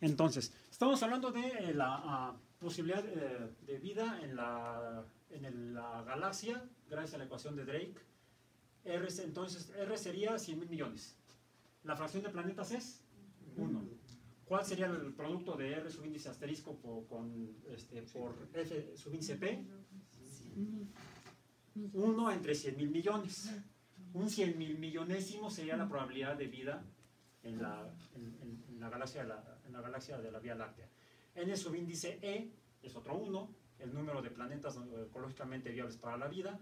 Entonces, estamos hablando de la posibilidad de vida en la galaxia, gracias a la ecuación de Drake. Entonces, R sería 100.000 millones. La fracción de planetas es 1. ¿Cuál sería el producto de R subíndice asterisco por F subíndice P? 1 entre 100.000 millones. Un 100.000 millonésimo sería la probabilidad de vida en la galaxia de la Vía Láctea. N subíndice E es otro 1, el número de planetas ecológicamente viables para la vida.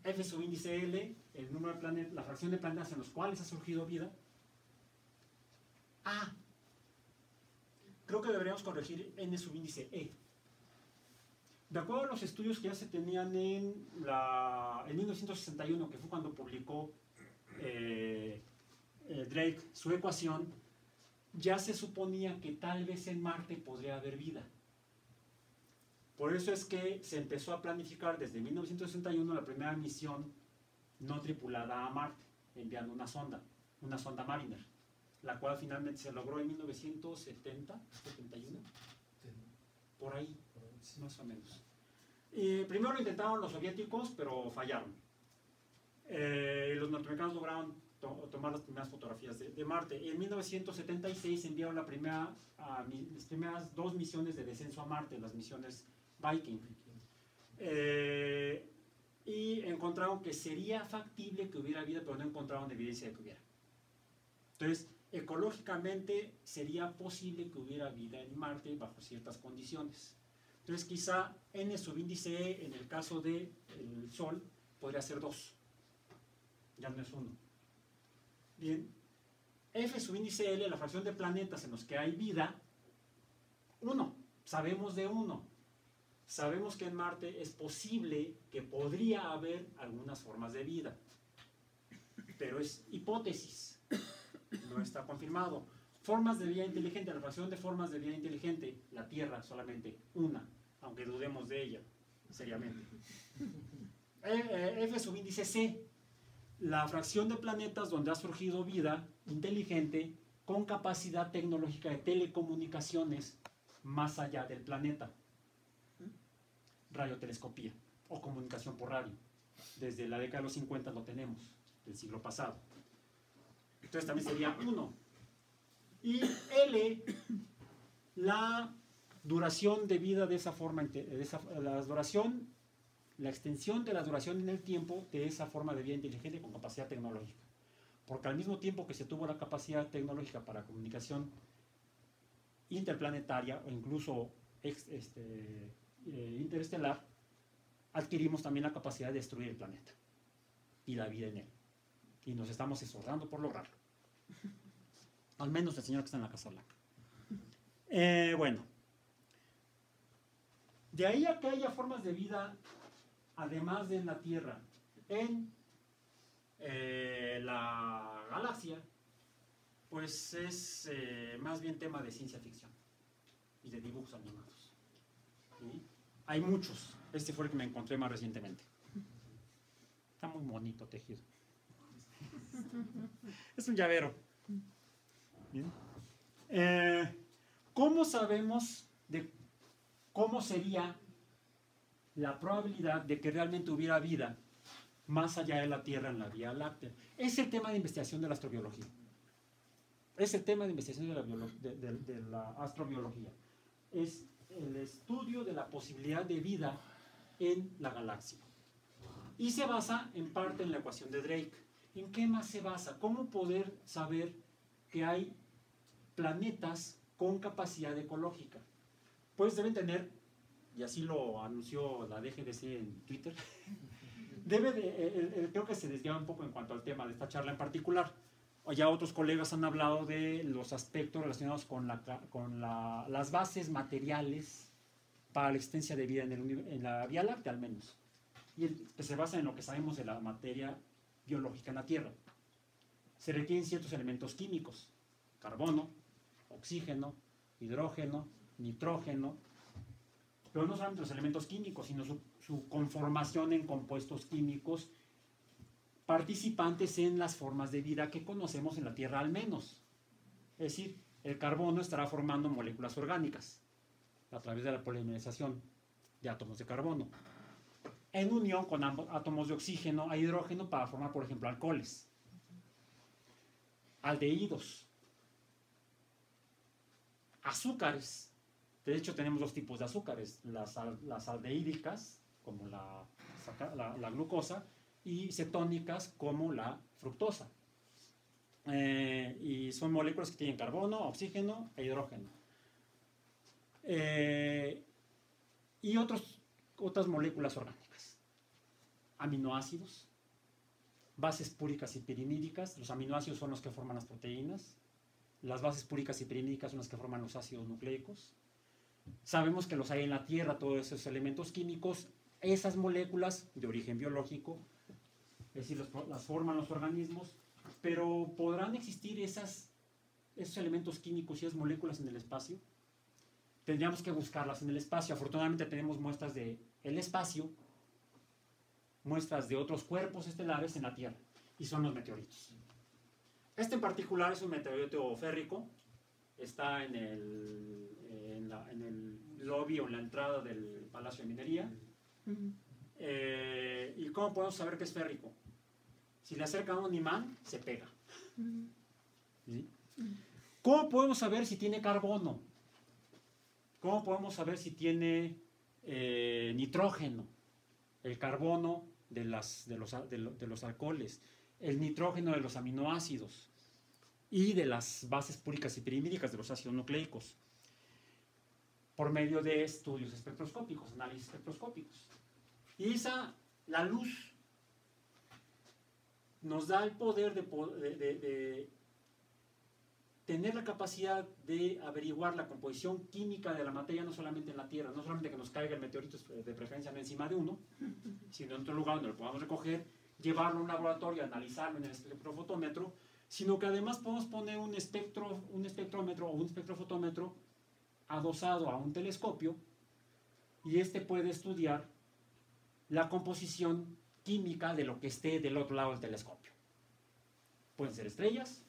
F subíndice L, el número de planetas, la fracción de planetas en los cuales ha surgido vida. A. Creo que deberíamos corregir N subíndice E. De acuerdo a los estudios que ya se tenían en 1961, que fue cuando publicó Drake su ecuación, ya se suponía que tal vez en Marte podría haber vida. Por eso es que se empezó a planificar desde 1961 la primera misión no tripulada a Marte, enviando una sonda Mariner, la cual finalmente se logró en 1970, 71, por ahí, más o menos. Primero lo intentaron los soviéticos, pero fallaron. Los norteamericanos lograron tomar las primeras fotografías de Marte. Y en 1976 enviaron las primeras 2 misiones de descenso a Marte, las misiones Viking. Y encontraron que sería factible que hubiera vida, pero no encontraron evidencia de que hubiera. Entonces, ecológicamente sería posible que hubiera vida en Marte bajo ciertas condiciones. Entonces, quizá N subíndice E, en el caso del Sol, podría ser 2. Ya no es 1. Bien. F subíndice L, la fracción de planetas en los que hay vida, 1. Sabemos de 1. Sabemos que en Marte es posible que podría haber algunas formas de vida. Pero es hipótesis. No está confirmado. Formas de vida inteligente, la fracción de formas de vida inteligente, la Tierra solamente 1, aunque dudemos de ella, seriamente. F subíndice C, la fracción de planetas donde ha surgido vida inteligente con capacidad tecnológica de telecomunicaciones más allá del planeta. Radiotelescopía o comunicación por radio. Desde la década de los 50 lo tenemos, del siglo pasado. Entonces también sería 1. Y L, la duración de vida de esa forma, la extensión de la duración en el tiempo de esa forma de vida inteligente con capacidad tecnológica. Porque al mismo tiempo que se tuvo la capacidad tecnológica para comunicación interplanetaria o incluso interestelar, adquirimos también la capacidad de destruir el planeta y la vida en él. Y nos estamos esforzando por lograrlo. Al menos el señor que está en la Casa Blanca. Bueno. De ahí a que haya formas de vida, además de en la Tierra, en la galaxia, pues es más bien tema de ciencia ficción y de dibujos animados. ¿Sí? Hay muchos. Este fue el que me encontré más recientemente. Está muy bonito tejido. Es un llavero. Bien. ¿Cómo sabemos de cómo sería la probabilidad de que realmente hubiera vida más allá de la Tierra en la Vía Láctea? Es el tema de investigación de la astrobiología. Es el tema de investigación de la astrobiología. Es el estudio de la posibilidad de vida en la galaxia. Y se basa en parte en la ecuación de Drake. ¿En qué más se basa? ¿Cómo poder saber que hay planetas con capacidad ecológica? Pues deben tener, y así lo anunció la DGDC en Twitter, creo que se desviaba un poco en cuanto al tema de esta charla en particular. Ya otros colegas han hablado de los aspectos relacionados con las bases materiales para la existencia de vida en la Vía Láctea, al menos. Y que se basa en lo que sabemos de la materia biológica en la Tierra. Se requieren ciertos elementos químicos: carbono, oxígeno, hidrógeno, nitrógeno, pero no solamente los elementos químicos, sino su conformación en compuestos químicos participantes en las formas de vida que conocemos en la Tierra, al menos. Es decir, el carbono estará formando moléculas orgánicas a través de la polimerización de átomos de carbono, en unión con ambos átomos de oxígeno e hidrógeno para formar, por ejemplo, alcoholes, aldehídos, azúcares. De hecho, tenemos dos tipos de azúcares, las aldehídicas, como la glucosa, y cetónicas, como la fructosa. Y son moléculas que tienen carbono, oxígeno e hidrógeno. Y otras moléculas orgánicas. Aminoácidos, bases púricas y pirimídicas. Los aminoácidos son los que forman las proteínas. Las bases púricas y pirimídicas son las que forman los ácidos nucleicos. Sabemos que los hay en la Tierra, todos esos elementos químicos. Esas moléculas de origen biológico, es decir, las forman los organismos, pero ¿podrán existir esos elementos químicos y esas moléculas en el espacio? Tendríamos que buscarlas en el espacio. Afortunadamente tenemos muestras del espacio, muestras de otros cuerpos estelares en la Tierra, y son los meteoritos. Este en particular es un meteorito férrico, está en el lobby o en la entrada del Palacio de Minería. ¿Y cómo podemos saber que es férrico? Si le acercan un imán, se pega. ¿Sí? ¿Cómo podemos saber si tiene carbono? ¿Cómo podemos saber si tiene nitrógeno? El carbono de los alcoholes, el nitrógeno de los aminoácidos y de las bases púricas y pirimídicas de los ácidos nucleicos, por medio de estudios espectroscópicos, análisis espectroscópicos. Y la luz nos da el poder de tener la capacidad de averiguar la composición química de la materia, no solamente en la Tierra, no solamente que nos caiga el meteorito, de preferencia no encima de uno, sino en otro lugar donde lo podamos recoger, llevarlo a un laboratorio, analizarlo en el espectrofotómetro, sino que además podemos poner un espectrómetro o un espectrofotómetro adosado a un telescopio, y este puede estudiar la composición química de lo que esté del otro lado del telescopio. Pueden ser estrellas,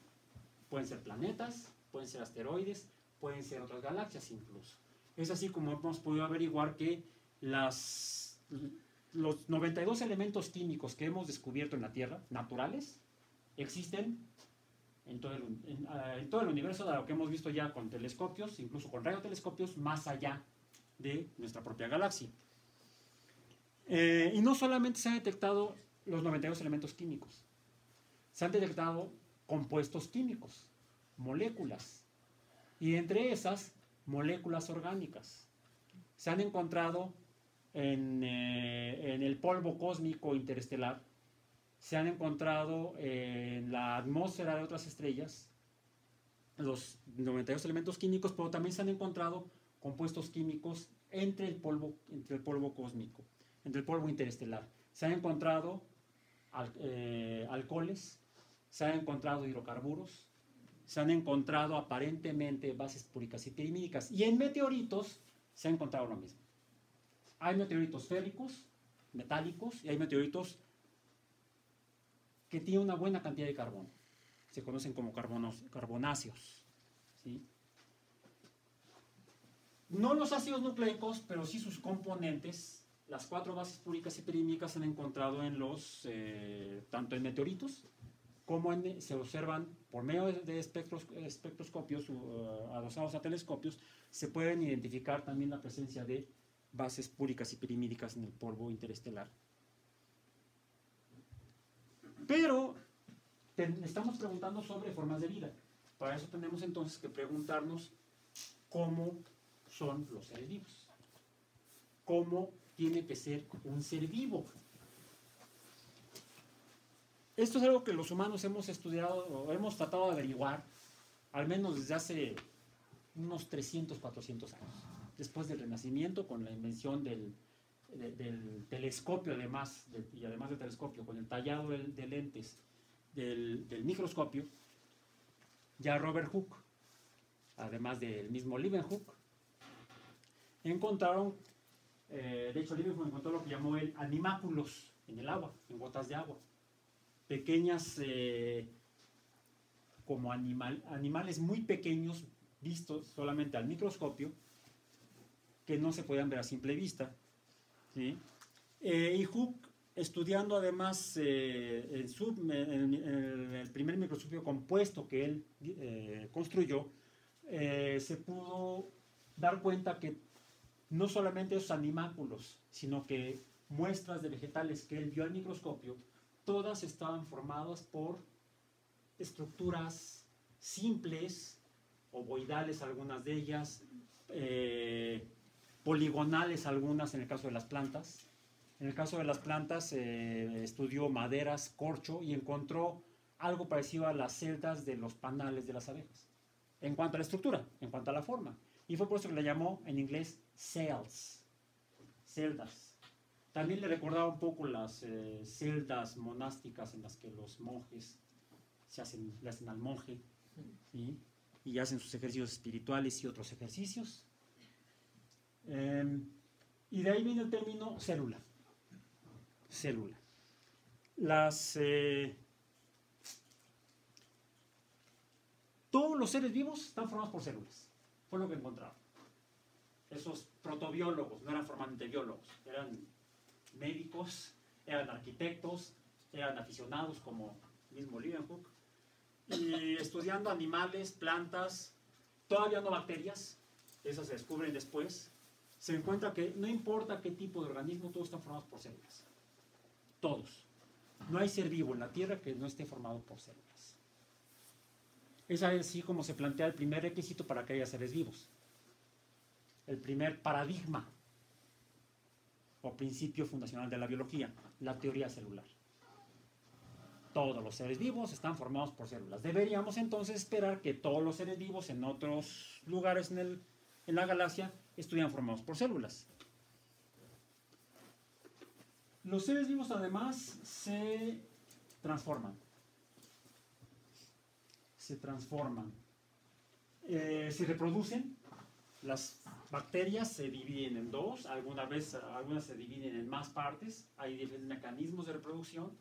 pueden ser planetas, pueden ser asteroides, pueden ser otras galaxias incluso. Es así como hemos podido averiguar que los 92 elementos químicos que hemos descubierto en la Tierra, naturales, existen en todo el universo, dado que hemos visto ya con telescopios, incluso con radiotelescopios, más allá de nuestra propia galaxia. Y no solamente se han detectado los 92 elementos químicos, se han detectado compuestos químicos, moléculas, y entre esas, moléculas orgánicas. Se han encontrado en el polvo cósmico interestelar, se han encontrado en la atmósfera de otras estrellas los 92 elementos químicos, pero también se han encontrado compuestos químicos entre el polvo cósmico, entre el polvo interestelar. Se han encontrado alcoholes, se han encontrado hidrocarburos, se han encontrado aparentemente bases púricas y pirimídicas, y en meteoritos se ha encontrado lo mismo. Hay meteoritos férricos, metálicos, y hay meteoritos que tienen una buena cantidad de carbono. Se conocen como carbonáceos, ¿sí? No los ácidos nucleicos, pero sí sus componentes. Las 4 bases púricas y pirimídicas se han encontrado tanto en meteoritos como se observan por medio de espectroscopios adosados a telescopios. Se pueden identificar también la presencia de bases púricas y pirimídicas en el polvo interestelar. Pero estamos preguntando sobre formas de vida. Para eso tenemos entonces que preguntarnos cómo son los seres vivos. ¿Cómo tiene que ser un ser vivo? Esto es algo que los humanos hemos estudiado o hemos tratado de averiguar, al menos desde hace unos 300, 400 años. Después del Renacimiento, con la invención del telescopio, además del telescopio, con el tallado de lentes del microscopio, ya Robert Hooke, además del mismo Leeuwenhoek, encontraron, de hecho Leeuwenhoek encontró lo que llamó el animáculos en el agua, en gotas de agua, pequeñas como animales muy pequeños, vistos solamente al microscopio, que no se podían ver a simple vista, ¿sí? Y Hooke, estudiando además el primer microscopio compuesto que él construyó, se pudo dar cuenta que no solamente esos animáculos, sino que muestras de vegetales que él vio al microscopio, todas estaban formadas por estructuras simples, ovoidales algunas de ellas, poligonales algunas en el caso de las plantas. En el caso de las plantas estudió maderas, corcho y encontró algo parecido a las celdas de los panales de las abejas. En cuanto a la estructura, en cuanto a la forma. Y fue por eso que le llamó en inglés cells, celdas. También le recordaba un poco las celdas monásticas en las que los monjes le hacen al monje, ¿sí? Y hacen sus ejercicios espirituales y otros ejercicios. Y de ahí viene el término célula. Célula. Todos los seres vivos están formados por células. Fue lo que encontraron. Esos protobiólogos no eran formalmente biólogos, eran médicos, eran arquitectos, eran aficionados como mismo Leeuwenhoek, y estudiando animales, plantas, todavía no bacterias, esas se descubren después. Se encuentra que no importa qué tipo de organismo, todos están formados por células. Todos. No hay ser vivo en la Tierra que no esté formado por células. Es así como se plantea el primer requisito para que haya seres vivos. El primer paradigma o principio fundacional de la biología, la teoría celular. Todos los seres vivos están formados por células. Deberíamos entonces esperar que todos los seres vivos en otros lugares en la galaxia estuvieran formados por células. Los seres vivos además se transforman. Se reproducen. Las bacterias se dividen en dos, algunas se dividen en más partes, hay diferentes mecanismos de reproducción,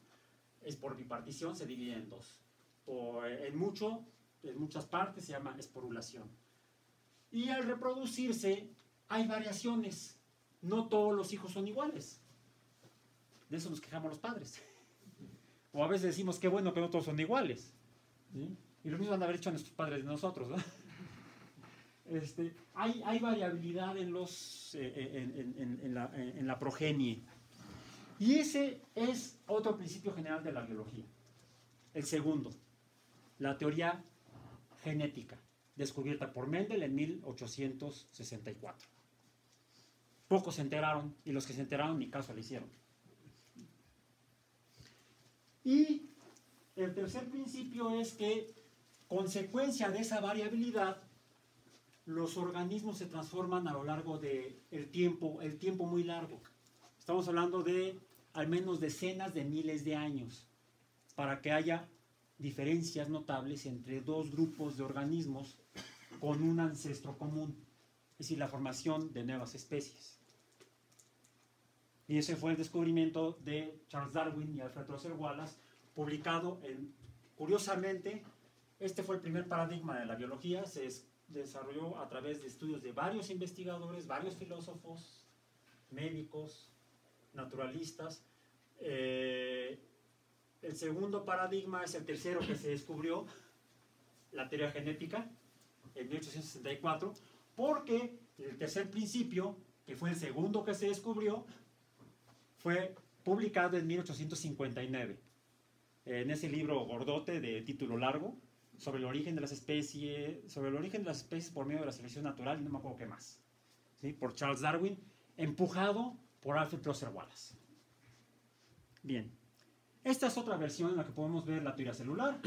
es por bipartición, se dividen en dos. En muchas partes se llama esporulación. Y al reproducirse hay variaciones, no todos los hijos son iguales. De eso nos quejamos los padres. O a veces decimos, qué bueno que no todos son iguales, ¿sí? Y lo mismo van a haber hecho nuestros padres de nosotros, ¿no? Hay variabilidad en la progenie. Y ese es otro principio general de la biología. El segundo, la teoría genética, descubierta por Mendel en 1864. Pocos se enteraron, y los que se enteraron ni caso le hicieron. Y el tercer principio es que, consecuencia de esa variabilidad, los organismos se transforman a lo largo del tiempo, el tiempo muy largo. Estamos hablando de al menos decenas de miles de años para que haya diferencias notables entre dos grupos de organismos con un ancestro común, es decir, la formación de nuevas especies. Y ese fue el descubrimiento de Charles Darwin y Alfred Russel Wallace, publicado curiosamente, este fue el primer paradigma de la biología, se desarrolló a través de estudios de varios investigadores, varios filósofos, médicos, naturalistas. El segundo paradigma es el tercero que se descubrió, la teoría genética, en 1864, porque el tercer principio, que fue el segundo que se descubrió, fue publicado en 1859, en ese libro gordote de título largo, sobre el origen de las especies, por medio de la selección natural, y no me acuerdo qué más, ¿sí? Por Charles Darwin, empujado por Alfred Russel Wallace. Bien, esta es otra versión en la que podemos ver la teoría celular.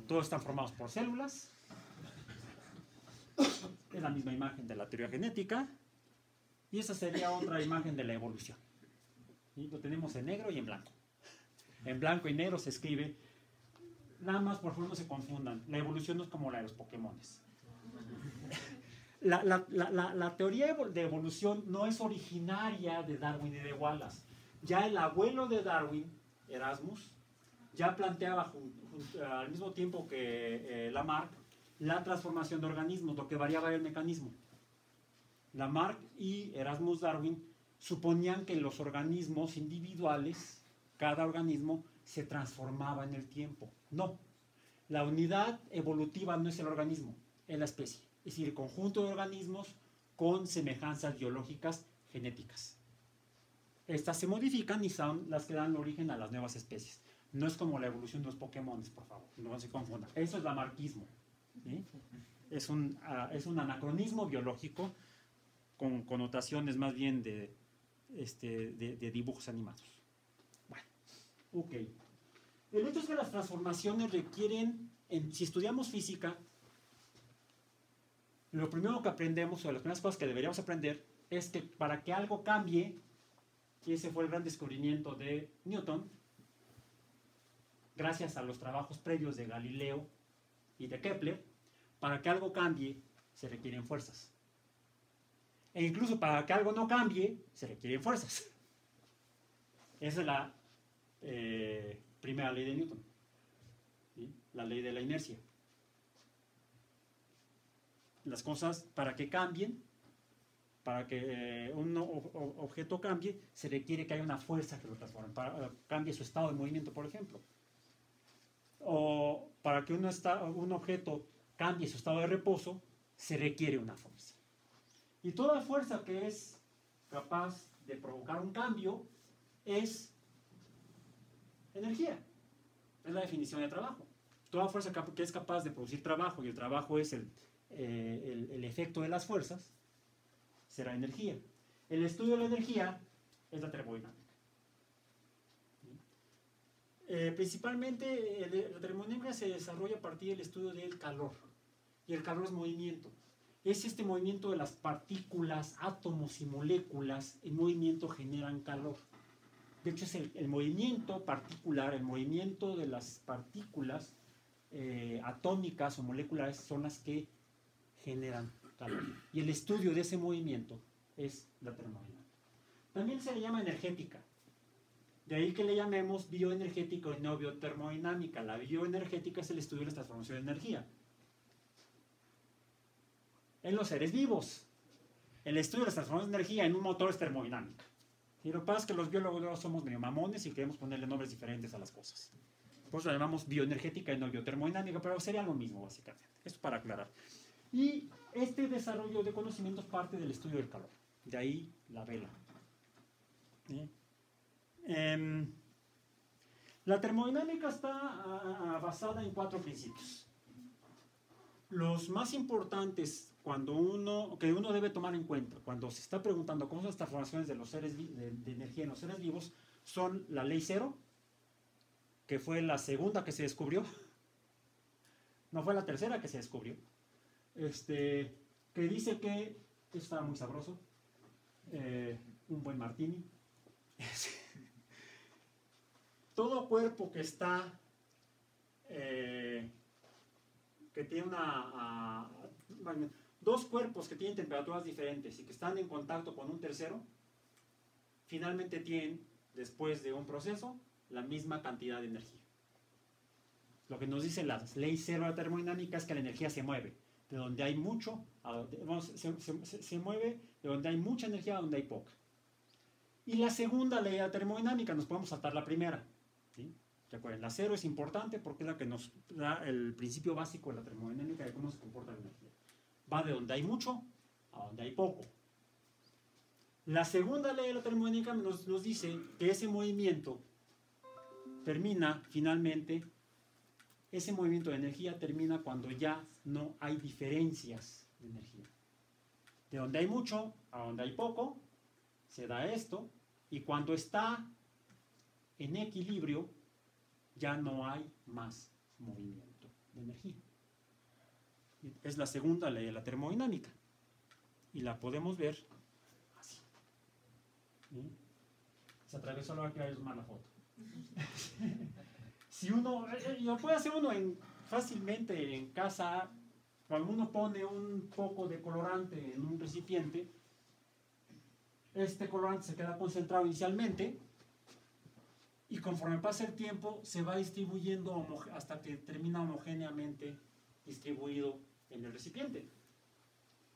Todos están formados por células. Es la misma imagen de la teoría genética. Y esa sería otra imagen de la evolución. ¿Sí? Lo tenemos en negro y en blanco. En blanco y negro se escribe. Nada más, por favor, no se confundan. La evolución no es como la de los Pokémones. La teoría de evolución no es originaria de Darwin y de Wallace. Ya el abuelo de Darwin, Erasmus, ya planteaba al mismo tiempo que Lamarck la transformación de organismos, lo que variaba era el mecanismo. Lamarck y Erasmus Darwin suponían que los organismos individuales, cada organismo, se transformaba en el tiempo. No, la unidad evolutiva no es el organismo, es la especie. Es decir, el conjunto de organismos con semejanzas biológicas genéticas. Estas se modifican y son las que dan origen a las nuevas especies. No es como la evolución de los Pokémon, por favor, no se confunda. Eso es lamarquismo. ¿Sí? Es un anacronismo biológico con connotaciones más bien de dibujos animados. Bueno, ok. El hecho es que las transformaciones requieren, si estudiamos física, lo primero que aprendemos, o las primeras cosas que deberíamos aprender, es que para que algo cambie, y ese fue el gran descubrimiento de Newton, gracias a los trabajos previos de Galileo y de Kepler, para que algo cambie, se requieren fuerzas. E incluso para que algo no cambie, se requieren fuerzas. Esa es la primera ley de Newton, ¿sí? La ley de la inercia. Las cosas, para que cambien, para que un objeto cambie, se requiere que haya una fuerza que lo transforme, para cambie su estado de movimiento, por ejemplo. O para que un objeto cambie su estado de reposo, se requiere una fuerza. Y toda fuerza que es capaz de provocar un cambio es energía. Es la definición de trabajo. Toda fuerza que es capaz de producir trabajo, y el trabajo es el efecto de las fuerzas, será energía. El estudio de la energía es la termodinámica. Principalmente la termodinámica se desarrolla a partir del estudio del calor. Y el calor es movimiento. Es este movimiento de las partículas, átomos y moléculas en movimiento generan calor. De hecho, es el movimiento particular, el movimiento de las partículas atómicas o moleculares son las que generan calor. Y el estudio de ese movimiento es la termodinámica. También se le llama energética. De ahí que le llamemos bioenergética y no biotermodinámica. La bioenergética es el estudio de la transformación de energía en los seres vivos. El estudio de la transformación de energía en un motor es termodinámica. Y lo que pasa es que los biólogos somos medio mamones y queremos ponerle nombres diferentes a las cosas. Por eso la llamamos bioenergética y no biotermodinámica, pero sería lo mismo básicamente. Esto para aclarar. Y este desarrollo de conocimientos parte del estudio del calor. De ahí la vela. ¿Sí? La termodinámica está basada en 4 principios. Los más importantes que uno debe tomar en cuenta cuando se está preguntando cómo son las transformaciones de los seres de energía en los seres vivos son la ley cero, que fue la segunda que se descubrió, no fue la tercera que se descubrió, que dice que está muy sabroso, un buen martini. Todo cuerpo que está que tiene dos cuerpos que tienen temperaturas diferentes y que están en contacto con un tercero, finalmente tienen, después de un proceso, la misma cantidad de energía. Lo que nos dice la ley cero de la termodinámica es que la energía se mueve de donde hay mucho, se mueve de donde hay mucha energía a donde hay poca. Y la segunda ley de la termodinámica, nos podemos saltar la primera, ¿sí? Recuerden, la cero es importante porque es la que nos da el principio básico de la termodinámica de cómo se comporta la energía. Va de donde hay mucho a donde hay poco. La segunda ley de la termodinámica nos dice que ese movimiento termina finalmente, ese movimiento de energía termina cuando ya no hay diferencias de energía. De donde hay mucho a donde hay poco, se da esto, y cuando está en equilibrio, ya no hay más movimiento de energía. Es la segunda ley de la termodinámica. Y la podemos ver así. ¿Sí? Se atravesó la que hay más la foto. Si uno, lo puede hacer uno fácilmente en casa, cuando uno pone un poco de colorante en un recipiente, este colorante se queda concentrado inicialmente y conforme pasa el tiempo se va distribuyendo hasta que termina homogéneamente distribuido en el recipiente.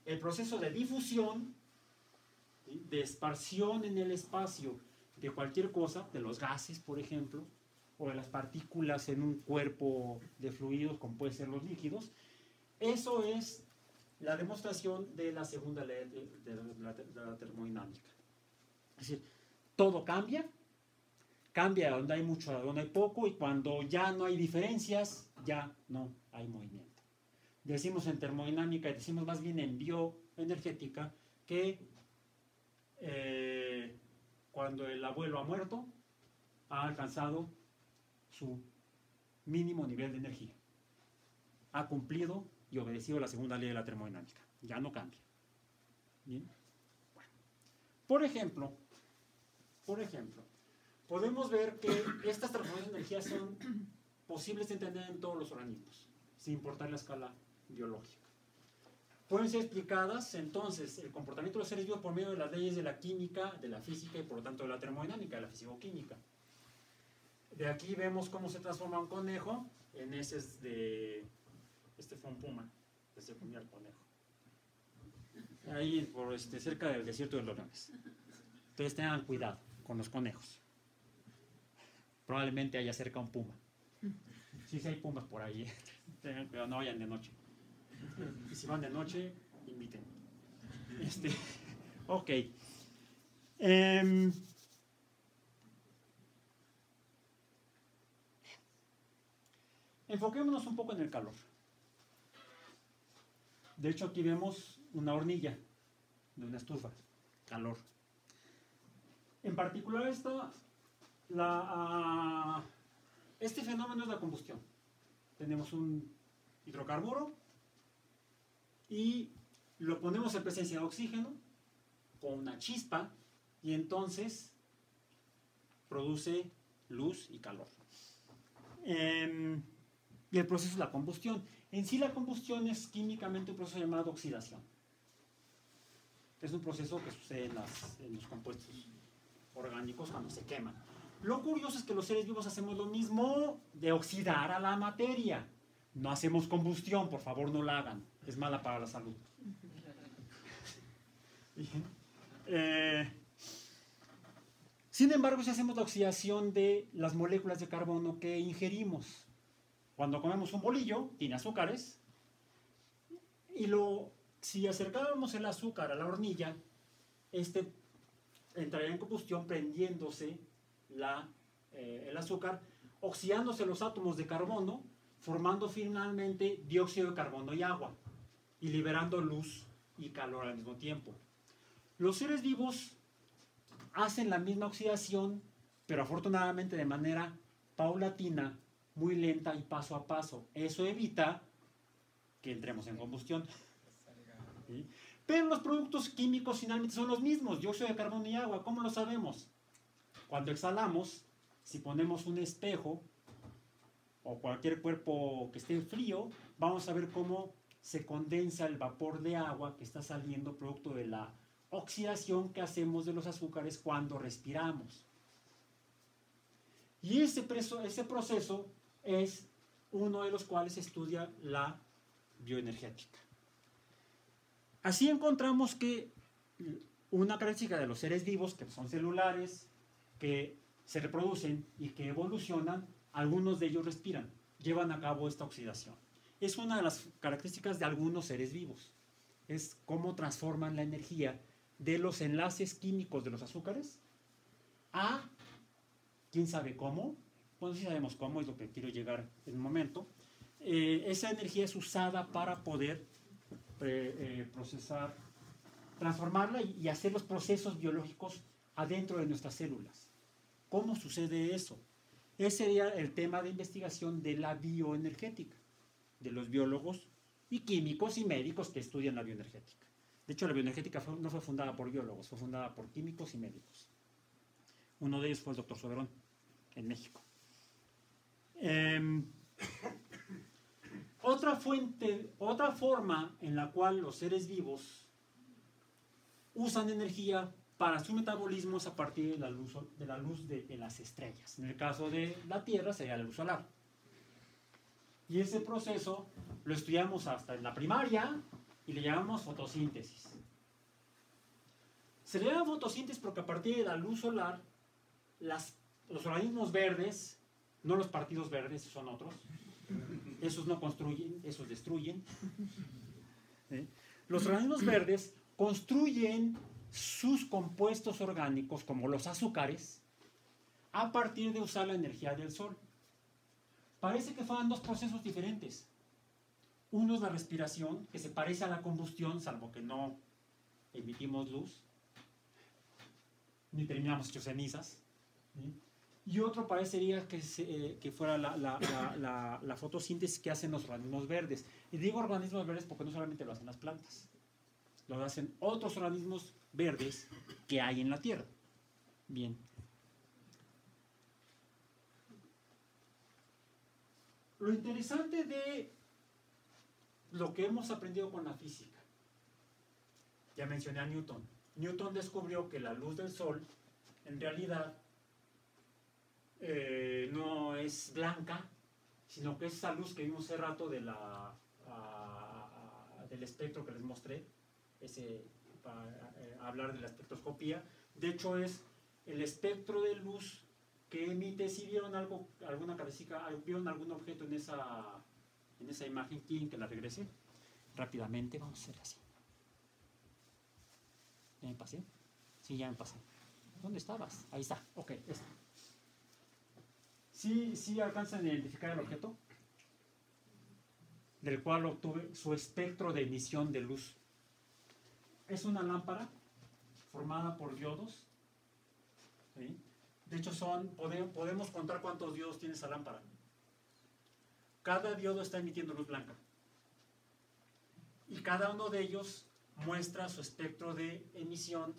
El proceso de difusión, ¿sí?, de esparción en el espacio de cualquier cosa, de los gases, por ejemplo, o de las partículas en un cuerpo de fluidos, como pueden ser los líquidos, eso es la demostración de la segunda ley de la termodinámica. Es decir, todo cambia donde hay mucho, donde hay poco, y cuando ya no hay diferencias, ya no hay movimiento. Decimos en termodinámica, y decimos más bien en bioenergética, que cuando el abuelo ha muerto, ha alcanzado su mínimo nivel de energía. Ha cumplido y obedecido la segunda ley de la termodinámica. Ya no cambia. ¿Bien? Bueno. Por ejemplo, podemos ver que estas transformaciones de energía son posibles de entender en todos los organismos, sin importar la escala biológica. Pueden ser explicadas, entonces, el comportamiento de los seres vivos por medio de las leyes de la química, de la física y, por lo tanto, de la termodinámica, de la fisicoquímica. De aquí vemos cómo se transforma un conejo en heces de... Este fue un puma que se comía al conejo. Ahí, cerca del desierto de los leones. Entonces, tengan cuidado con los conejos. Probablemente haya cerca un puma. Sí, hay pumas por ahí. Tengan cuidado, no vayan de noche. Y si van de noche, inviten. Ok. Enfoquémonos un poco en el calor. De hecho, aquí vemos una hornilla de una estufa. Calor. En particular, este fenómeno es la combustión. Tenemos un hidrocarburo y lo ponemos en presencia de oxígeno con una chispa, y entonces produce luz y calor. Y el proceso es la combustión. En sí, la combustión es químicamente un proceso llamado oxidación. Es un proceso que sucede en los compuestos orgánicos cuando se queman. Lo curioso es que los seres vivos hacemos lo mismo de oxidar a la materia. No hacemos combustión, por favor no la hagan. Es mala para la salud. Sin embargo, si hacemos la oxidación de las moléculas de carbono que ingerimos. Cuando comemos un bolillo, tiene azúcares, y si acercábamos el azúcar a la hornilla, entraría en combustión prendiéndose el azúcar, oxidándose los átomos de carbono, formando finalmente dióxido de carbono y agua, y liberando luz y calor al mismo tiempo. Los seres vivos hacen la misma oxidación, pero afortunadamente de manera paulatina, muy lenta y paso a paso. Eso evita que entremos en combustión. ¿Sí? Pero los productos químicos finalmente son los mismos, dióxido de carbono y agua. ¿Cómo lo sabemos? Cuando exhalamos, si ponemos un espejo o cualquier cuerpo que esté frío, vamos a ver cómo se condensa el vapor de agua que está saliendo producto de la oxidación que hacemos de los azúcares cuando respiramos. Y ese proceso es uno de los cuales estudia la bioenergética. Así encontramos que una característica de los seres vivos, que son celulares, que se reproducen y que evolucionan, algunos de ellos respiran, llevan a cabo esta oxidación. Es una de las características de algunos seres vivos. Es cómo transforman la energía de los enlaces químicos de los azúcares a, quién sabe cómo. Bueno, sí sabemos cómo, es lo que quiero llegar en un momento. Esa energía es usada para poder procesar, transformarla y hacer los procesos biológicos adentro de nuestras células. ¿Cómo sucede eso? Ese sería el tema de investigación de la bioenergética, de los biólogos y químicos y médicos que estudian la bioenergética. De hecho, la bioenergética no fue fundada por biólogos, fue fundada por químicos y médicos. Uno de ellos fue el doctor Soberón, en México. Otra forma en la cual los seres vivos usan energía para su metabolismo es a partir de la luz de las estrellas. En el caso de la Tierra sería la luz solar. Y ese proceso lo estudiamos hasta en la primaria y le llamamos fotosíntesis. Se le llama fotosíntesis porque a partir de la luz solar, los organismos verdes, no los partidos verdes, son otros, esos no construyen, esos destruyen. Los organismos verdes construyen sus compuestos orgánicos, como los azúcares, a partir de usar la energía del sol. Parece que fueran dos procesos diferentes. Uno es la respiración, que se parece a la combustión, salvo que no emitimos luz, ni terminamos hechos cenizas. Y otro parecería que fuera la fotosíntesis que hacen los organismos verdes. Y digo organismos verdes porque no solamente lo hacen las plantas, lo hacen otros organismos verdes que hay en la Tierra. Bien. Lo interesante de lo que hemos aprendido con la física, ya mencioné a Newton. Newton descubrió que la luz del sol en realidad no es blanca, sino que es esa luz que vimos hace rato de del espectro que les mostré, para hablar de la espectroscopía. De hecho, es el espectro de luz que emite. Si vieron alguna cabecita, vieron algún objeto en esa imagen, ¿quieren que la regrese? Rápidamente, vamos a hacer así. ¿Ya me pasé? Sí, ya me pasé. ¿Dónde estabas? Ahí está, ok, está. ¿Sí alcanzan a identificar el objeto? Del cual obtuve su espectro de emisión de luz. Es una lámpara formada por diodos. ¿Sí? De hecho, podemos contar cuántos diodos tiene esa lámpara. Cada diodo está emitiendo luz blanca. Y cada uno de ellos muestra su espectro de emisión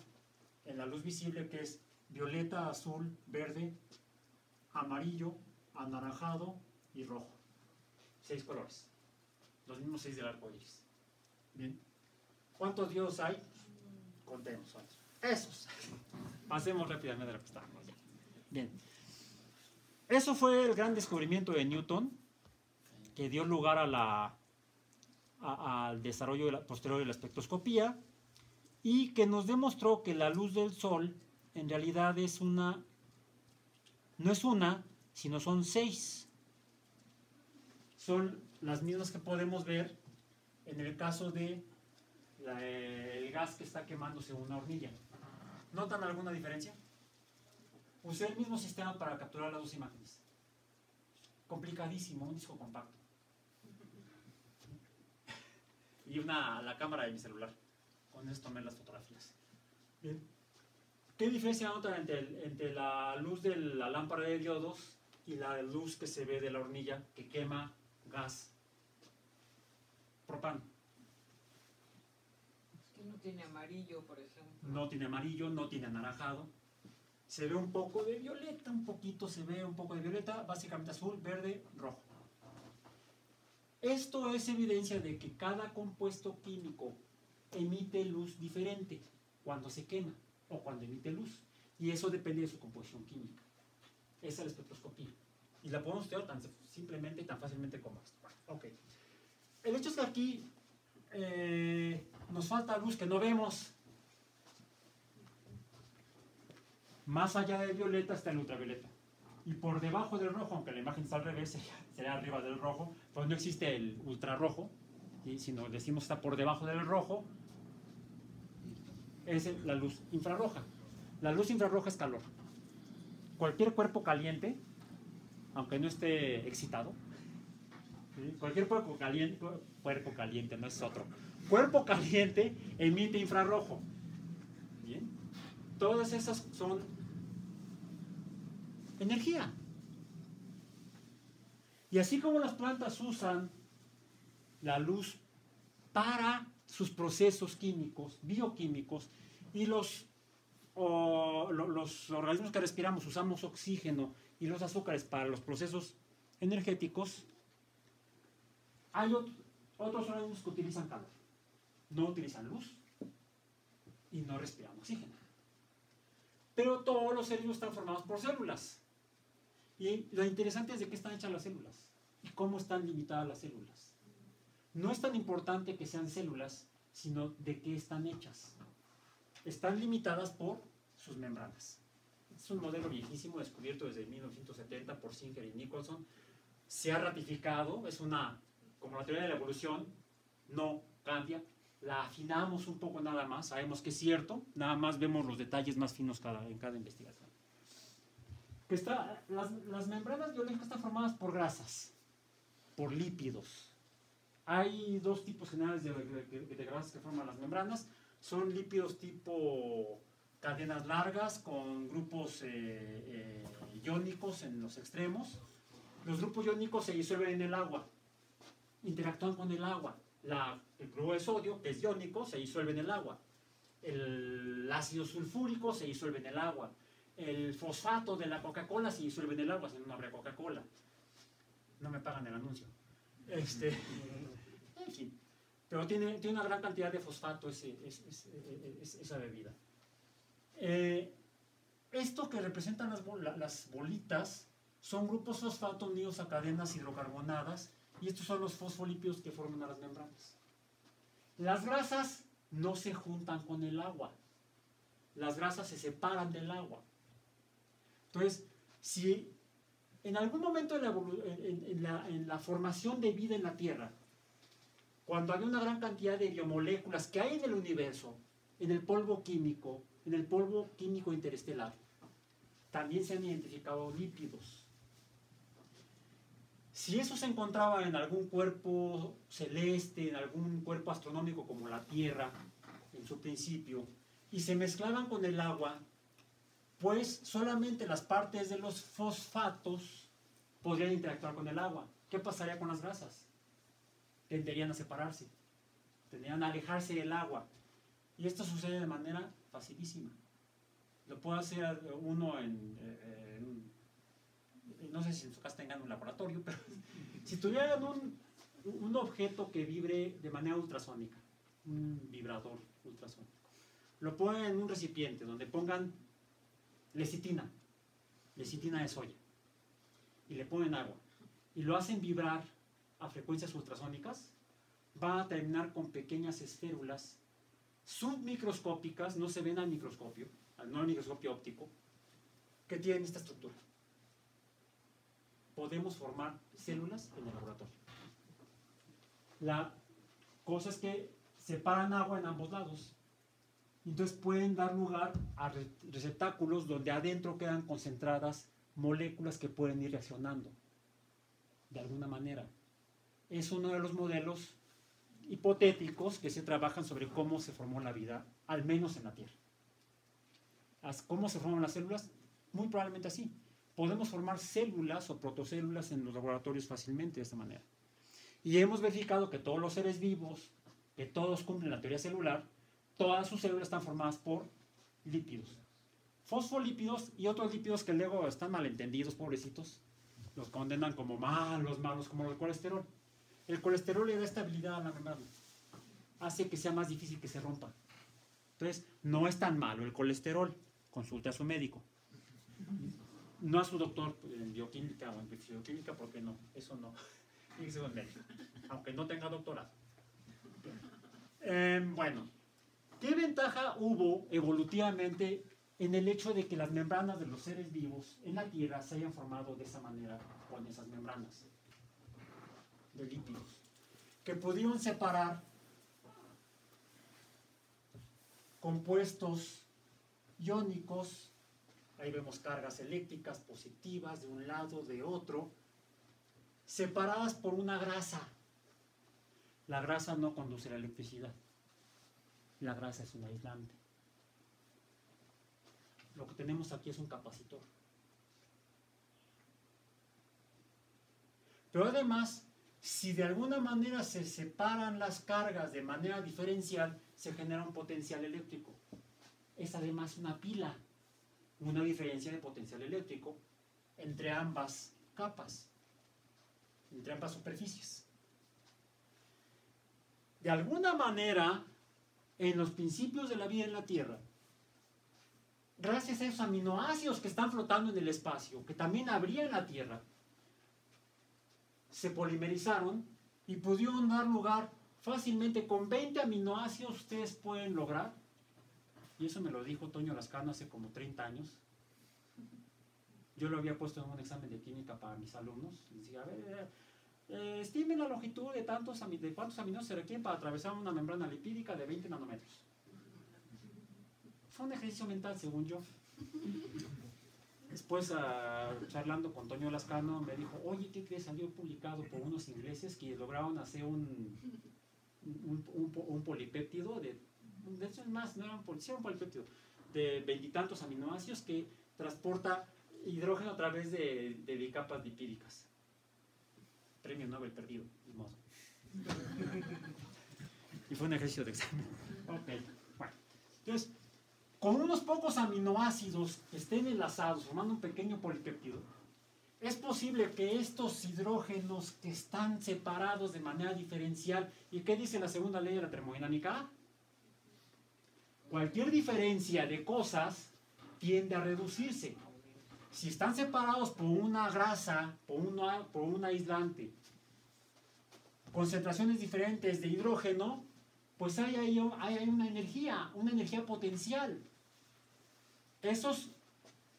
en la luz visible, que es violeta, azul, verde, amarillo, anaranjado y rojo. 6 colores. Los mismos 6 del arco iris. Bien. ¿Cuántos diodos hay? Contemos. Esos. Pasemos rápidamente a lo que estábamos. Bien. Eso fue el gran descubrimiento de Newton, que dio lugar al desarrollo posterior de la espectroscopía, y que nos demostró que la luz del sol en realidad no es una, sino son 6. Son las mismas que podemos ver en el caso de el gas que está quemándose en una hornilla. ¿Notan alguna diferencia? Usé el mismo sistema para capturar las dos imágenes. Complicadísimo, un disco compacto. Y la cámara de mi celular. Con eso tomé las fotografías. Bien. ¿Qué diferencia notan entre la luz de la lámpara de diodos y la luz que se ve de la hornilla que quema gas propano? Es que no tiene amarillo, por ejemplo. No tiene amarillo, no tiene anaranjado. Se ve un poco de violeta, básicamente azul, verde, rojo. Esto es evidencia de que cada compuesto químico emite luz diferente cuando se quema o cuando emite luz. Y eso depende de su composición química. Esa es la espectroscopía. Y la podemos estudiar tan simplemente y tan fácilmente como esto. Okay. El hecho es que aquí nos falta luz que no vemos. Más allá del violeta está el ultravioleta. Y por debajo del rojo, aunque la imagen está al revés, sería arriba del rojo, pues no existe el ultrarrojo, ¿sí? Si nos decimos está por debajo del rojo, es la luz infrarroja. La luz infrarroja es calor. Cualquier cuerpo caliente, aunque no esté excitado, ¿sí? Cualquier cuerpo caliente, no es otro. Cuerpo caliente emite infrarrojo. ¿Bien? Todas esas son energía. Y así como las plantas usan la luz para sus procesos químicos, bioquímicos, y los organismos que respiramos usamos oxígeno y los azúcares para los procesos energéticos, hay otros organismos que utilizan calor, no utilizan luz y no respiran oxígeno. Pero todos los seres vivos están formados por células. Y lo interesante es de qué están hechas las células. ¿Y cómo están limitadas las células? No es tan importante que sean células, sino de qué están hechas. Están limitadas por sus membranas. Es un modelo viejísimo, descubierto desde 1970 por Singer y Nicholson. Se ha ratificado, es una, como la teoría de la evolución, no cambia. La afinamos un poco nada más, sabemos que es cierto, nada más vemos los detalles más finos en cada investigación. Las membranas biológicas están formadas por grasas, por lípidos. Hay dos tipos generales de grasas que forman las membranas. Son lípidos tipo cadenas largas con grupos iónicos en los extremos. Los grupos iónicos se disuelven en el agua, interactúan con el agua. El cloruro de sodio, que es iónico, se disuelve en el agua. El ácido sulfúrico se disuelve en el agua. El fosfato de la Coca-Cola se disuelve en el agua, si no, no habría Coca-Cola. No me pagan el anuncio. En fin. Pero tiene una gran cantidad de fosfato esa bebida. Esto que representan las bolitas son grupos fosfato unidos a cadenas hidrocarbonadas, y estos son los fosfolípidos que forman a las membranas. Las grasas no se juntan con el agua. Las grasas se separan del agua. Entonces, si en algún momento en la formación de vida en la Tierra, cuando había una gran cantidad de biomoléculas que hay en el universo, en el polvo químico interestelar, también se han identificado lípidos. Si eso se encontraba en algún cuerpo celeste, en algún cuerpo astronómico como la Tierra, en su principio, y se mezclaban con el agua, pues solamente las partes de los fosfatos podrían interactuar con el agua. ¿Qué pasaría con las grasas? Tenderían a separarse, tenderían a alejarse del agua. Y esto sucede de manera facilísima. Lo puede hacer uno no sé si en su casa tengan un laboratorio, pero si tuvieran un objeto que vibre de manera ultrasónica, un vibrador ultrasónico, lo ponen en un recipiente donde pongan lecitina de soya, y le ponen agua, y lo hacen vibrar a frecuencias ultrasónicas, va a terminar con pequeñas esférulas submicroscópicas, no se ven al microscopio, no al microscopio óptico, que tienen esta estructura. Podemos formar células en el laboratorio. La cosa es que separan agua en ambos lados. Entonces pueden dar lugar a receptáculos donde adentro quedan concentradas moléculas que pueden ir reaccionando de alguna manera. Es uno de los modelos hipotéticos que se trabajan sobre cómo se formó la vida, al menos en la Tierra. ¿Cómo se forman las células? Muy probablemente así. Podemos formar células o protocélulas en los laboratorios fácilmente de esta manera. Y hemos verificado que todos los seres vivos, que todos cumplen la teoría celular, todas sus células están formadas por lípidos. Fosfolípidos y otros lípidos que luego están malentendidos, pobrecitos. Los condenan como malos, como el colesterol. El colesterol le da estabilidad a la membrana. Hace que sea más difícil que se rompa. Entonces, no es tan malo el colesterol. Consulte a su médico. No a su doctor en bioquímica o en fisioquímica, porque no, eso no. Tiene que ser un médico, aunque no tenga doctorado. Bueno, ¿qué ventaja hubo evolutivamente en el hecho de que las membranas de los seres vivos en la Tierra se hayan formado de esa manera, con esas membranas de lípidos, que pudieron separar compuestos iónicos? Ahí vemos cargas eléctricas positivas de un lado, de otro, separadas por una grasa. La grasa no conduce la electricidad. La grasa es un aislante. Lo que tenemos aquí es un capacitor. Pero además, si de alguna manera se separan las cargas de manera diferencial, se genera un potencial eléctrico. Es además una pila. Una diferencia de potencial eléctrico entre ambas capas, entre ambas superficies. De alguna manera, en los principios de la vida en la Tierra, gracias a esos aminoácidos que están flotando en el espacio, que también habría en la Tierra, se polimerizaron y pudieron dar lugar fácilmente. Con 20 aminoácidos ustedes pueden lograr, y eso me lo dijo Toño Lascano hace como 30 años. Yo lo había puesto en un examen de química para mis alumnos. Les decía, a ver, estimen la longitud de cuántos aminoácidos se requieren para atravesar una membrana lipídica de 20 nanómetros. Fue un ejercicio mental, según yo. Después, charlando con Toño Lascano, me dijo, oye, ¿qué crees? Salió publicado por unos ingleses que lograron hacer un polipéptido de hecho es más, no era un polipéptido de veintitantos aminoácidos que transporta hidrógeno a través de bicapas lipídicas. Premio Nobel perdido, de modo. Y fue un ejercicio de examen. Ok, bueno. Entonces, con unos pocos aminoácidos que estén enlazados formando un pequeño polipéptido, es posible que estos hidrógenos que están separados de manera diferencial, ¿y qué dice la segunda ley de la termodinámica? Cualquier diferencia de cosas tiende a reducirse. Si están separados por una grasa, por un aislante, concentraciones diferentes de hidrógeno, pues hay una energía potencial. Esos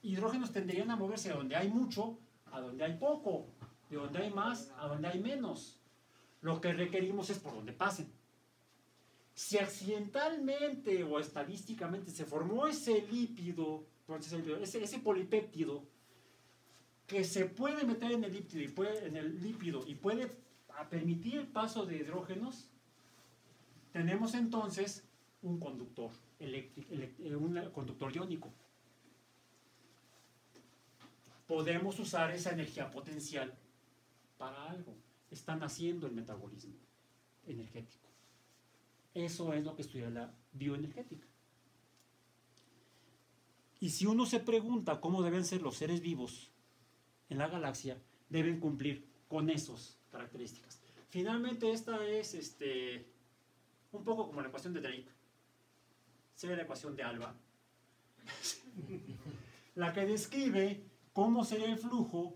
hidrógenos tenderían a moverse de donde hay mucho a donde hay poco, de donde hay más a donde hay menos. Lo que requerimos es por donde pasen. Si accidentalmente o estadísticamente se formó ese lípido, ese polipéptido, que se puede meter en el lípido y puede permitir el paso de hidrógenos, tenemos entonces un conductor un conductor iónico. Podemos usar esa energía potencial para algo. Están haciendo el metabolismo energético. Eso es lo que estudia la bioenergética. Y si uno se pregunta cómo deben ser los seres vivos en la galaxia, deben cumplir con esas características. Finalmente, esta es un poco como la ecuación de Drake. Se ve la ecuación de Alba, la que describe cómo sería el flujo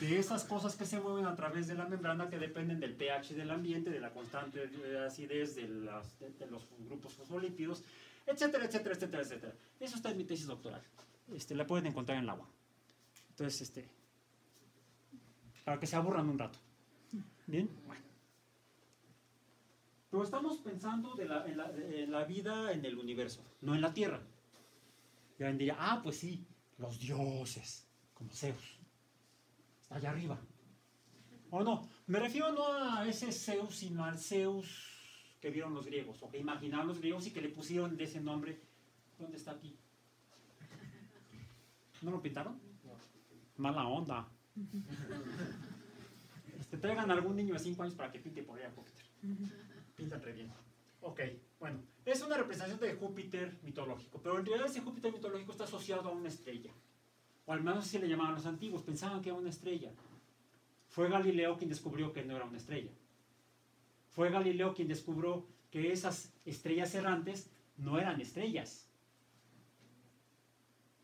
de esas cosas que se mueven a través de la membrana, que dependen del pH del ambiente, de la constante de acidez de los grupos fosfolípidos, etcétera, etcétera, etcétera, etcétera. Eso está en mi tesis doctoral. La pueden encontrar en la UAM. Entonces, para que se aburran un rato. ¿Bien? Bueno. Pero estamos pensando en la vida en el universo, no en la Tierra. Y alguien diría, pues sí, los dioses, como Zeus. Está allá arriba. O no, me refiero no a ese Zeus, sino al Zeus que vieron los griegos, o que imaginaron los griegos y que le pusieron de ese nombre. ¿Dónde está aquí? ¿No lo pintaron? No. Mala onda. Traigan a algún niño de 5 años para que pinte por ahí a Júpiter. Pinta re bien. Ok, bueno. Es una representación de Júpiter mitológico, pero en realidad ese Júpiter mitológico está asociado a una estrella. O al menos así le llamaban los antiguos, pensaban que era una estrella. Fue Galileo quien descubrió que no era una estrella. Fue Galileo quien descubrió que esas estrellas errantes no eran estrellas.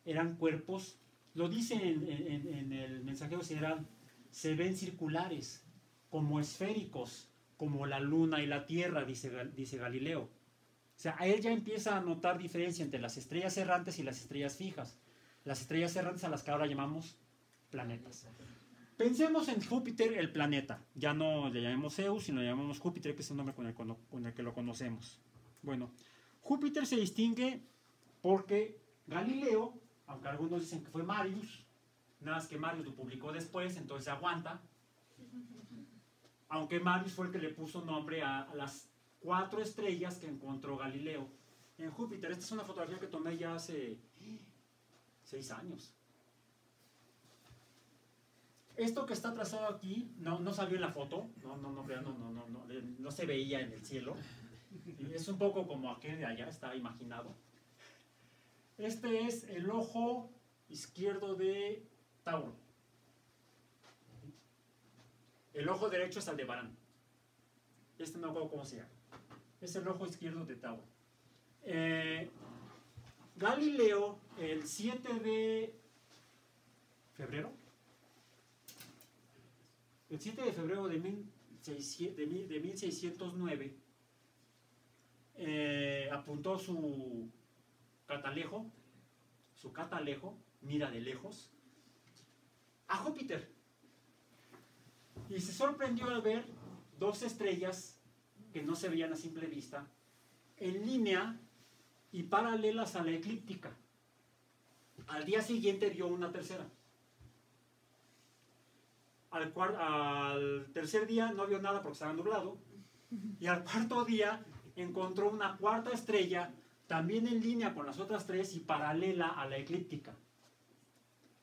Eran cuerpos, lo dice en el mensajero sideral, se ven circulares, como esféricos, como la luna y la tierra, dice Galileo. O sea, a él ya empieza a notar diferencia entre las estrellas errantes y las estrellas fijas. Las estrellas errantes a las que ahora llamamos planetas. Pensemos en Júpiter, el planeta. Ya no le llamemos Zeus, sino le llamamos Júpiter, que es el nombre con el que lo conocemos. Bueno, Júpiter se distingue porque Galileo, aunque algunos dicen que fue Marius, nada más que Marius lo publicó después, entonces aguanta. Aunque Marius fue el que le puso nombre a las 4 estrellas que encontró Galileo en Júpiter. Esta es una fotografía que tomé ya hace 6 años. Esto que está trazado aquí no salió en la foto, no se veía en el cielo. Es un poco como aquel de allá, está imaginado. Este es el ojo izquierdo de Tauro. El ojo derecho es Aldebarán. No me acuerdo cómo se llama. Es el ojo izquierdo de Tauro. Galileo, el 7 de febrero. el 7 de febrero de 1609, apuntó su catalejo, mira de lejos, a Júpiter. Y se sorprendió al ver dos estrellas que no se veían a simple vista, en línea y paralelas a la eclíptica. Al día siguiente vio una tercera. Al tercer día no vio nada porque estaba nublado. Y al cuarto día encontró una cuarta estrella, también en línea con las otras tres y paralela a la eclíptica.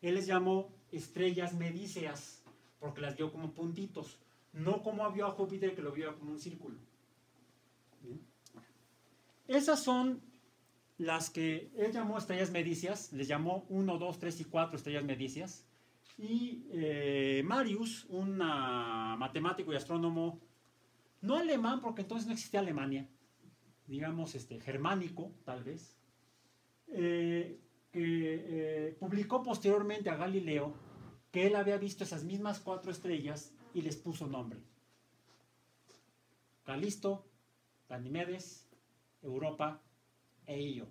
Él les llamó estrellas medíceas, porque las vio como puntitos, no como vio a Júpiter, que lo vio como un círculo. ¿Bien? Esas son las que él llamó estrellas medíceas, les llamó 1, 2, 3 y 4 estrellas medíceas. Y Marius, un matemático y astrónomo, no alemán, porque entonces no existía Alemania, digamos germánico, tal vez, que publicó posteriormente a Galileo que él había visto esas mismas 4 estrellas y les puso nombre. Calisto, Ganimedes, Europa e Io,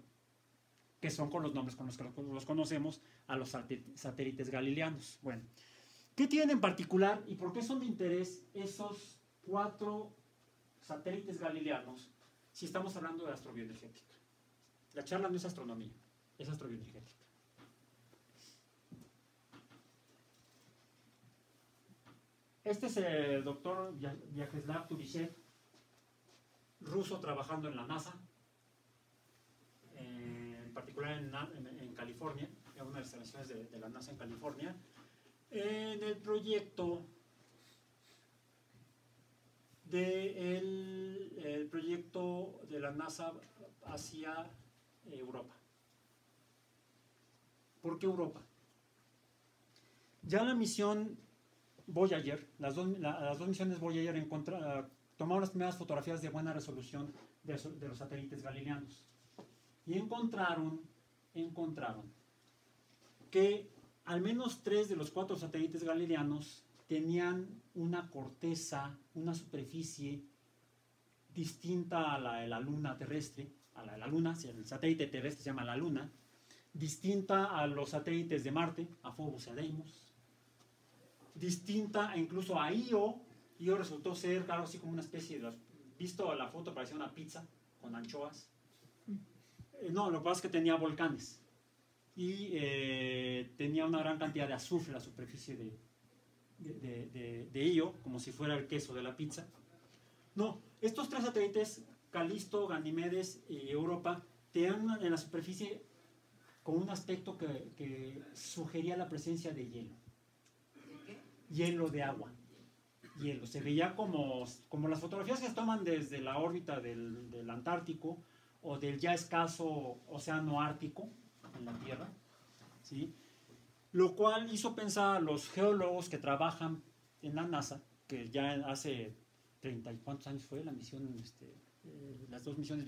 que son con los nombres con los que los conocemos a los satélites galileanos. Bueno, ¿qué tienen en particular y por qué son de interés esos 4 satélites galileanos si estamos hablando de astrobioenergética? La charla no es astronomía, es astrobioenergética. Este es el doctor Vyacheslav Turishev, ruso trabajando en la NASA, en particular en California, en una de las instalaciones de la NASA en California, en el proyecto el proyecto de la NASA hacia Europa. ¿Por qué Europa? Ya la misión Voyager, las dos misiones Voyager tomaron las primeras fotografías de buena resolución de los satélites galileanos y encontraron que al menos 3 de los 4 satélites galileanos tenían una corteza, una superficie distinta a la de la Luna terrestre, a la de la Luna, si el satélite terrestre se llama la Luna, distinta a los satélites de Marte, a Phobos y a Deimos, distinta incluso a Io. Io resultó ser, claro, así como una especie de... Visto la foto, parecía una pizza con anchoas. No, lo que pasa es que tenía volcanes y tenía una gran cantidad de azufre en la superficie de Io, como si fuera el queso de la pizza. No, estos 3 satélites, Calisto, Ganimedes y Europa, tenían en la superficie con un aspecto que sugería la presencia de hielo. Hielo de agua. Hielo. Se veía como las fotografías que se toman desde la órbita del Antártico o del ya escaso océano Ártico en la Tierra, ¿sí? Lo cual hizo pensar a los geólogos que trabajan en la NASA, que ya hace 30 y cuántos años fue la misión, las 2 misiones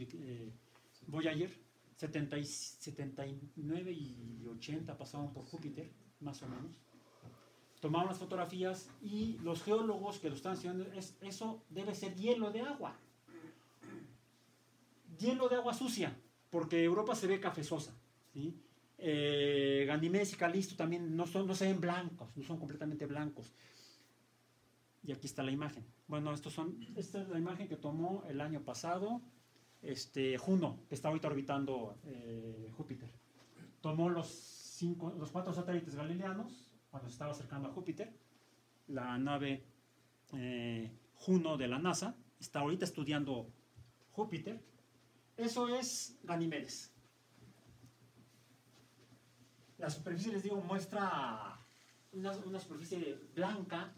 Voyager, 79 y 80 pasaron por Júpiter, más o menos. Tomaron las fotografías y los geólogos que lo están haciendo, eso debe ser hielo de agua. Hielo de agua sucia, porque Europa se ve cafezosa, ¿sí? Ganimedes y Calisto también no se ven blancos, no son completamente blancos. Y aquí está la imagen. Bueno, esta es la imagen que tomó el año pasado Juno, que está ahorita orbitando Júpiter. Tomó los 4 satélites galileanos cuando se estaba acercando a Júpiter. La nave Juno de la NASA está ahorita estudiando Júpiter. Eso es Ganimedes. La superficie, les digo, muestra una superficie blanca,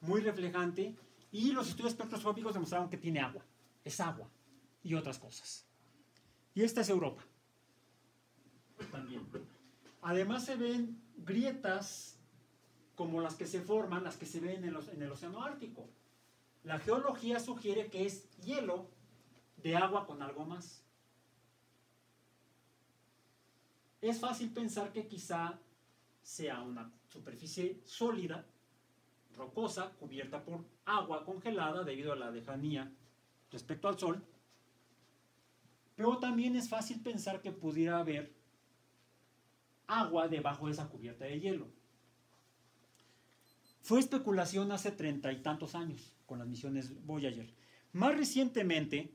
muy reflejante, y los estudios espectroscópicos demostraron que tiene agua, es agua y otras cosas. Y esta es Europa también. Además se ven grietas como las que se forman, las que se ven en el océano Ártico. La geología sugiere que es hielo de agua con algo más. Es fácil pensar que quizá sea una superficie sólida rocosa cubierta por agua congelada debido a la lejanía respecto al Sol. Pero también es fácil pensar que pudiera haber agua debajo de esa cubierta de hielo. Fue especulación hace 30 y tantos años con las misiones Voyager. Más recientemente,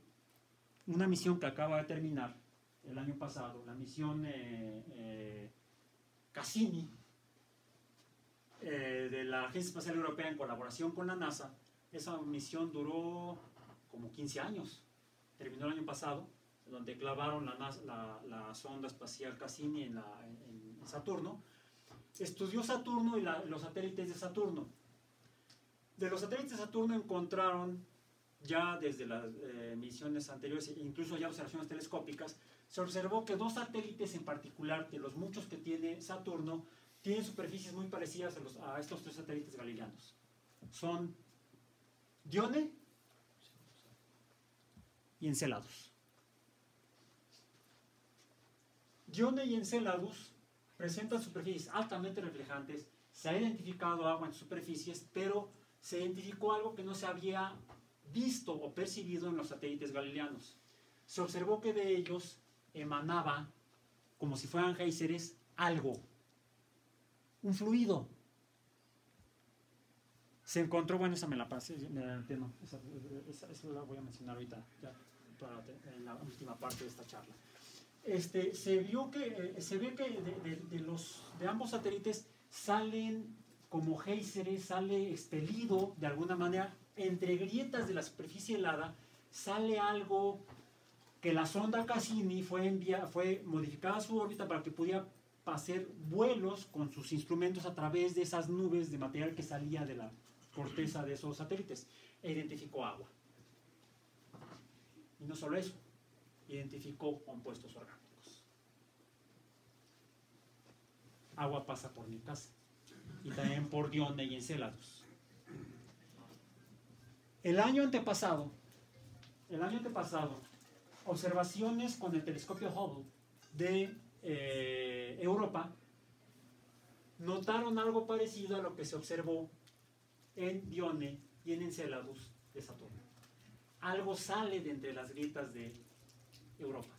una misión que acaba de terminar el año pasado, la misión Cassini, de la Agencia Espacial Europea en colaboración con la NASA. Esa misión duró como 15 años, terminó el año pasado, donde clavaron la sonda espacial Cassini en Saturno. Estudió Saturno y los satélites de Saturno. De los satélites de Saturno encontraron ya desde las misiones anteriores, incluso ya observaciones telescópicas, se observó que dos satélites en particular, de los muchos que tiene Saturno, tienen superficies muy parecidas a estos tres satélites galileanos. Son Dione y Enceladus. Dione y Enceladus presentan superficies altamente reflejantes. Se ha identificado agua en superficies, pero se identificó algo que no se había visto o percibido en los satélites galileanos. Se observó que de ellos emanaba, como si fueran géiseres, algo, un fluido. Se encontró, bueno, esa me la pasé, no, esa la voy a mencionar ahorita, ya, en la última parte de esta charla. Se ve que de ambos satélites salen como géiseres, sale expelido de alguna manera entre grietas de la superficie helada, sale algo que la sonda Cassini fue modificada su órbita para que pudiera hacer vuelos con sus instrumentos a través de esas nubes de material que salía de la corteza de esos satélites, e identificó agua. Y no solo eso, identificó compuestos orgánicos. Agua pasa por mi casa, y también por Dione y Enceladus. El año antepasado, observaciones con el telescopio Hubble de Europa notaron algo parecido a lo que se observó en Dione y en Enceladus de Saturno. Algo sale de entre las grietas de Europa.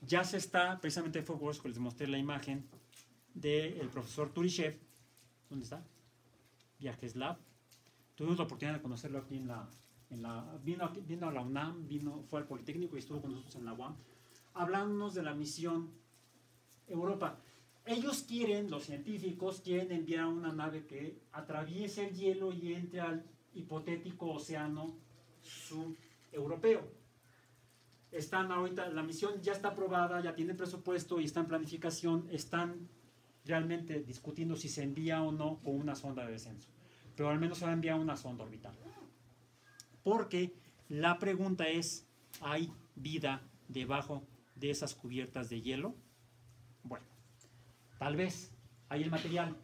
Ya se está, precisamente fue por eso que les mostré la imagen del profesor Turishev. ¿Dónde está? Viajes Lab. Tuvimos la oportunidad de conocerlo aquí vino a la UNAM, fue al Politécnico y estuvo con nosotros en la UAM, hablándonos de la misión Europa. Ellos los científicos quieren enviar una nave que atraviese el hielo y entre al hipotético océano subeuropeo. La misión ya está aprobada, ya tiene presupuesto y está en planificación, están realmente discutiendo si se envía o no con una sonda de descenso. Pero al menos se va a enviar una sonda orbital. Porque la pregunta es, ¿hay vida debajo de esas cubiertas de hielo? Bueno, tal vez. Hay el material.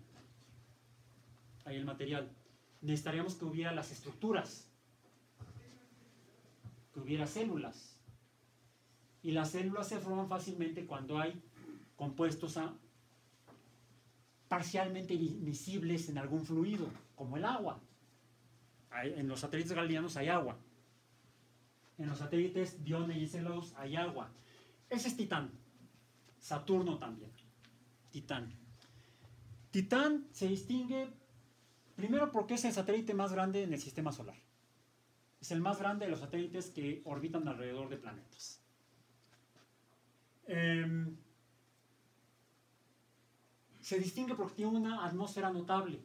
Necesitaríamos que hubiera las estructuras, que hubiera células. Y las células se forman fácilmente cuando hay compuestos parcialmente miscibles en algún fluido, como el agua. En los satélites galileanos hay agua. En los satélites Dione y Enceladus hay agua. Ese es Titán. Saturno también. Titán. Titán se distingue primero porque es el satélite más grande en el sistema solar. Es el más grande de los satélites que orbitan alrededor de planetas. Se distingue porque tiene una atmósfera notable.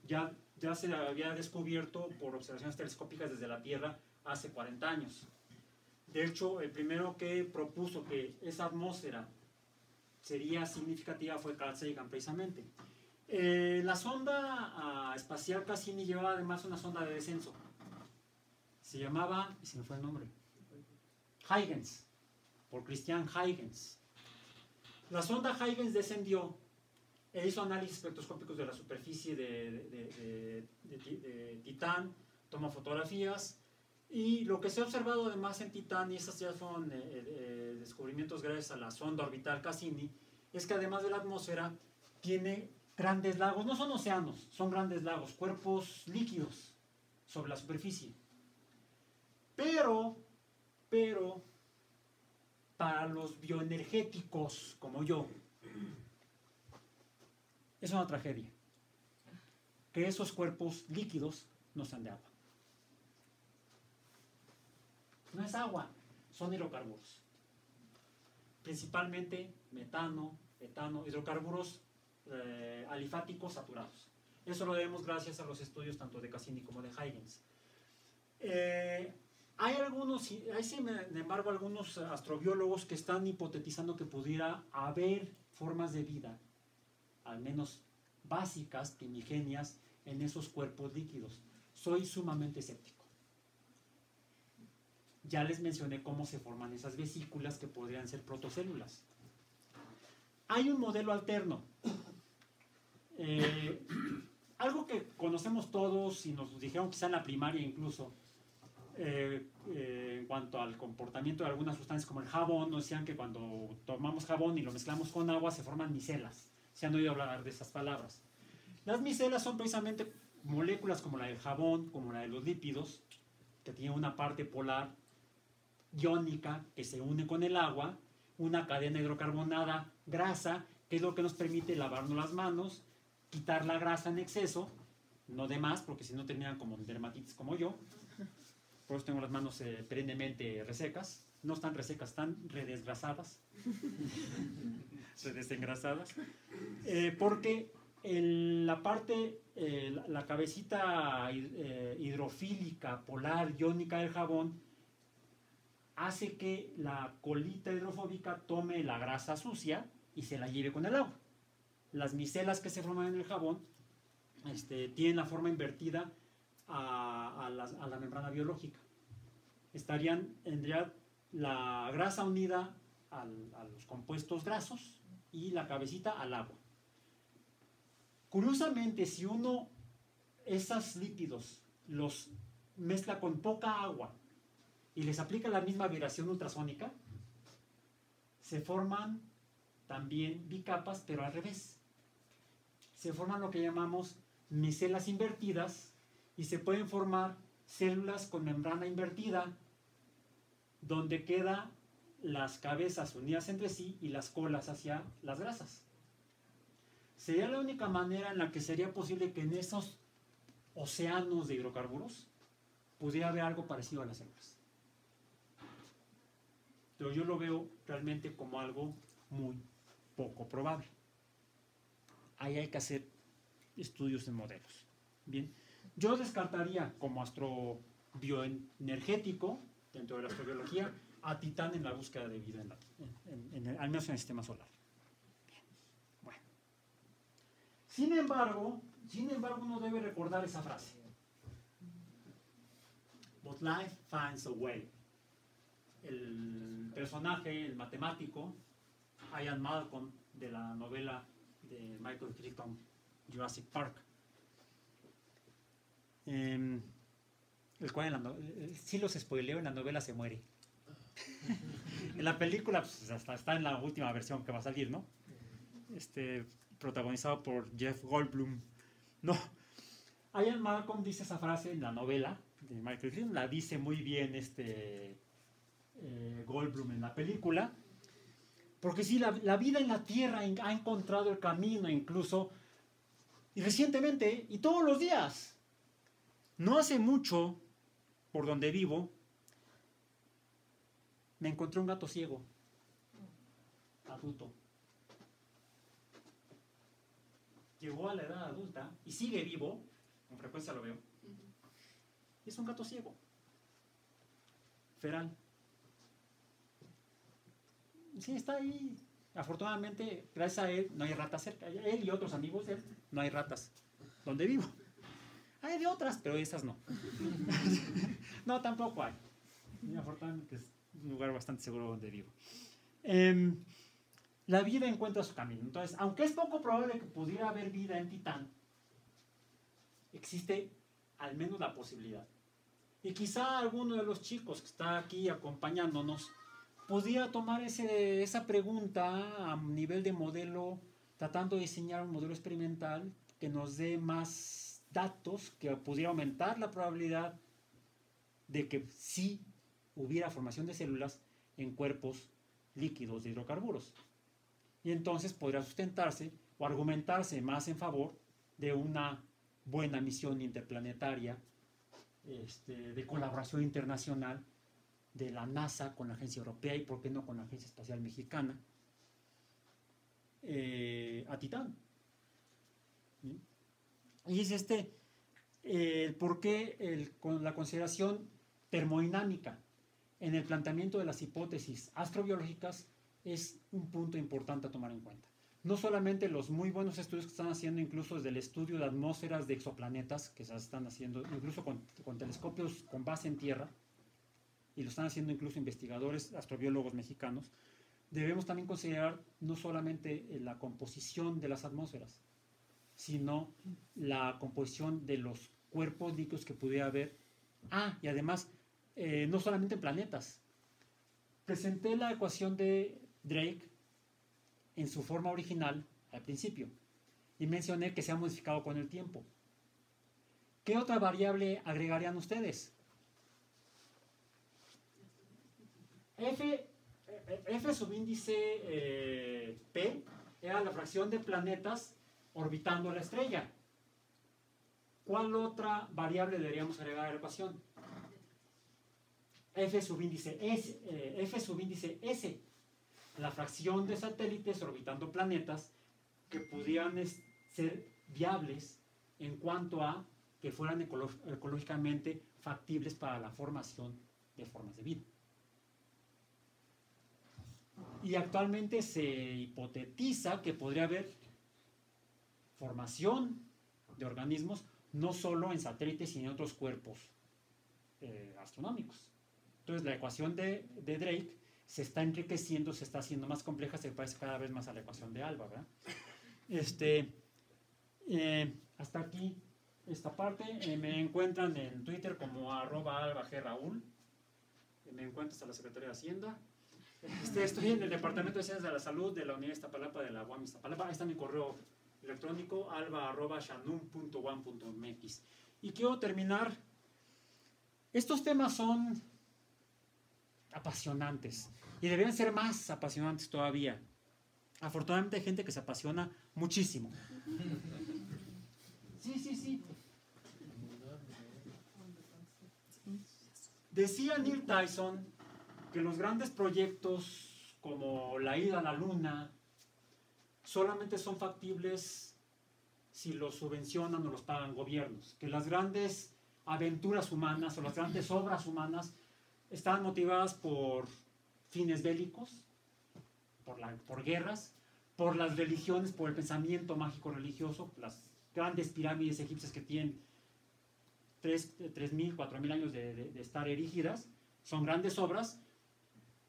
Ya se había descubierto por observaciones telescópicas desde la Tierra hace 40 años. De hecho, el primero que propuso que esa atmósfera sería significativa fue Carl Sagan, precisamente. La sonda espacial Cassini llevaba además una sonda de descenso. Se llamaba, y se me fue el nombre, Huygens, por Christian Huygens. La sonda Huygens descendió e hizo análisis espectroscópicos de la superficie de Titán, tomó fotografías, y lo que se ha observado además en Titán, y esas ya son descubrimientos gracias a la sonda orbital Cassini, es que además de la atmósfera tiene grandes lagos, no son océanos, son grandes lagos, cuerpos líquidos sobre la superficie. Pero, para los bioenergéticos como yo, es una tragedia que esos cuerpos líquidos no sean de agua. No es agua, son hidrocarburos. Principalmente metano, etano, hidrocarburos alifáticos saturados. Eso lo debemos gracias a los estudios tanto de Cassini como de Huygens. Hay sin embargo algunos astrobiólogos que están hipotetizando que pudiera haber formas de vida, al menos básicas, primigenias, en esos cuerpos líquidos. Soy sumamente escéptico. Ya les mencioné cómo se forman esas vesículas que podrían ser protocélulas. Hay un modelo alterno. Algo que conocemos todos y nos dijeron quizá en la primaria incluso, en cuanto al comportamiento de algunas sustancias como el jabón, nos decían que cuando tomamos jabón y lo mezclamos con agua se forman micelas. Se han oído hablar de esas palabras. Las micelas son precisamente moléculas como la del jabón, como la de los lípidos, que tienen una parte polar iónica que se une con el agua, una cadena hidrocarbonada, grasa, que es lo que nos permite lavarnos las manos, quitar la grasa en exceso, no de más, porque si no terminan como dermatitis como yo. Por eso tengo las manos perennemente resecas. No están resecas, están redesgrasadas. Redesengrasadas. Porque la parte, la cabecita hidrofílica, polar, iónica del jabón, hace que la colita hidrofóbica tome la grasa sucia y se la lleve con el agua. Las micelas que se forman en el jabón tienen la forma invertida a la membrana biológica. Tendría la grasa unida a los compuestos grasos y la cabecita al agua. Curiosamente, si uno esos lípidos los mezcla con poca agua y les aplica la misma vibración ultrasónica, se forman también bicapas, pero al revés. Se forman lo que llamamos micelas invertidas y se pueden formar células con membrana invertida, donde quedan las cabezas unidas entre sí y las colas hacia las grasas. Sería la única manera en la que sería posible que en esos océanos de hidrocarburos pudiera haber algo parecido a las células. Pero yo lo veo realmente como algo muy poco probable. Ahí hay que hacer estudios en modelos. Bien, yo descartaría como astrobioenergético dentro de la astrobiología a Titán en la búsqueda de vida, al menos en el sistema solar. Bien. Bueno. Sin embargo, uno debe recordar esa frase. But life finds a way. El personaje, el matemático, Ian Malcolm, de la novela de Michael Crichton, Jurassic Park, el cual sí los spoileo, en la novela se muere. En la película pues, hasta está en la última versión que va a salir, ¿no? Protagonizado por Jeff Goldblum. No, Ian Malcolm dice esa frase en la novela de Michael Crichton, la dice muy bien Goldblum en la película, porque sí, la vida en la Tierra ha encontrado el camino incluso, y recientemente, y todos los días. No hace mucho, por donde vivo, me encontré un gato ciego, adulto. Llegó a la edad adulta y sigue vivo, con frecuencia lo veo, y es un gato ciego, feral. Sí, está ahí. Afortunadamente, gracias a él, no hay ratas cerca. Él y otros amigos de él, no hay ratas donde vivo. Hay de otras, pero esas no. No, tampoco hay. Y afortunadamente es un lugar bastante seguro donde vivo. La vida encuentra su camino. Entonces, aunque es poco probable que pudiera haber vida en Titán, existe al menos la posibilidad. Y quizá alguno de los chicos que está aquí acompañándonos pudiera tomar esa pregunta a nivel de modelo tratando de diseñar un modelo experimental que nos dé más datos que pudiera aumentar la probabilidad de que sí hubiera formación de células en cuerpos líquidos de hidrocarburos. Y entonces podría sustentarse o argumentarse más en favor de una buena misión interplanetaria de colaboración internacional de la NASA con la Agencia Europea y por qué no con la Agencia Espacial Mexicana a Titán. ¿Sí? Y es por qué con la consideración termodinámica en el planteamiento de las hipótesis astrobiológicas es un punto importante a tomar en cuenta. No solamente los muy buenos estudios que están haciendo, incluso desde el estudio de atmósferas de exoplanetas, que se están haciendo incluso con telescopios con base en tierra, y lo están haciendo incluso investigadores astrobiólogos mexicanos, debemos también considerar no solamente la composición de las atmósferas, sino la composición de los cuerpos líquidos que pudiera haber. Y además, no solamente en planetas. Presenté la ecuación de Drake en su forma original al principio y mencioné que se ha modificado con el tiempo. ¿Qué otra variable agregarían ustedes? F subíndice P era la fracción de planetas orbitando la estrella. ¿Cuál otra variable deberíamos agregar a la ecuación? F subíndice S, la fracción de satélites orbitando planetas que pudieran ser viables en cuanto a que fueran ecológicamente factibles para la formación de formas de vida. Y actualmente se hipotetiza que podría haber formación de organismos no solo en satélites, sino en otros cuerpos astronómicos. Entonces la ecuación de Drake se está enriqueciendo, se está haciendo más compleja, se parece cada vez más a la ecuación de ALBA, ¿verdad? Hasta aquí esta parte. Me encuentran en Twitter como @albagraúl. Me encuentras a la Secretaría de Hacienda. Estoy en el Departamento de Ciencias de la Salud de la Unidad Iztapalapa de la UAM Iztapalapa. Ahí está mi correo electrónico alba@shanum.uam.mx. Y quiero terminar. Estos temas son apasionantes y deberían ser más apasionantes todavía. Afortunadamente hay gente que se apasiona muchísimo. Sí. Decía Neil Tyson que los grandes proyectos como la ida a la luna solamente son factibles si los subvencionan o los pagan gobiernos, que las grandes aventuras humanas o las grandes obras humanas están motivadas por fines bélicos, por guerras, por las religiones, por el pensamiento mágico religioso, las grandes pirámides egipcias que tienen 3.000, 4.000 años de estar erigidas, son grandes obras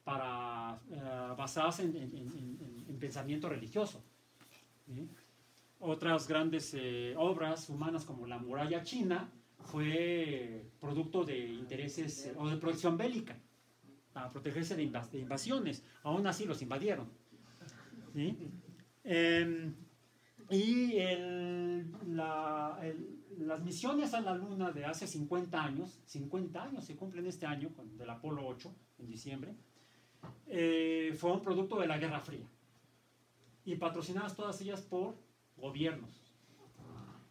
basadas en pensamiento religioso. ¿Sí? Otras grandes obras humanas como la muralla china fue producto de intereses o de protección bélica para protegerse de invasiones. Aún así los invadieron. ¿Sí? Y las misiones a la luna de hace 50 años se cumplen este año del Apolo 8 en diciembre, fue un producto de la Guerra Fría y patrocinadas todas ellas por gobiernos.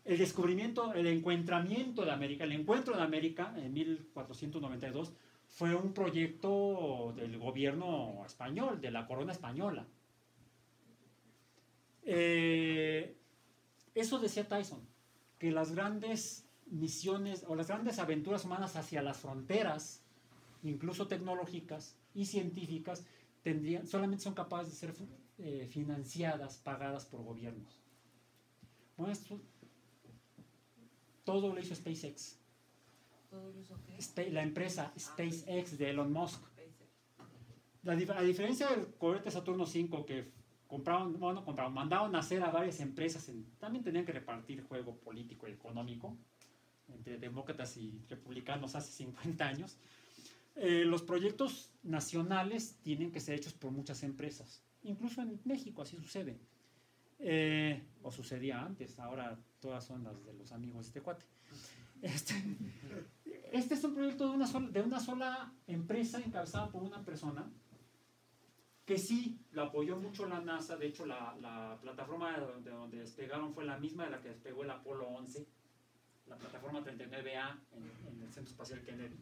El encuentro de América en 1492 fue un proyecto del gobierno español, de la corona española. Eso decía Tyson, que las grandes misiones o las grandes aventuras humanas hacia las fronteras, incluso tecnológicas y científicas, solamente son capaces de ser financiadas, pagadas por gobiernos. Bueno, esto todo lo hizo SpaceX. ¿Todo lo hizo qué? La empresa SpaceX de Elon Musk. A diferencia del cohete Saturno V que mandaron a hacer a varias empresas, también tenían que repartir juego político y económico entre demócratas y republicanos hace 50 años. Los proyectos nacionales tienen que ser hechos por muchas empresas, incluso en México así sucede. O sucedía antes, ahora todas son las de los amigos de este cuate. Este es un proyecto de una sola empresa encabezada por una persona que sí la apoyó mucho la NASA. De hecho, la plataforma de donde despegaron fue la misma de la que despegó el Apolo 11, la plataforma 39A en el Centro Espacial Kennedy.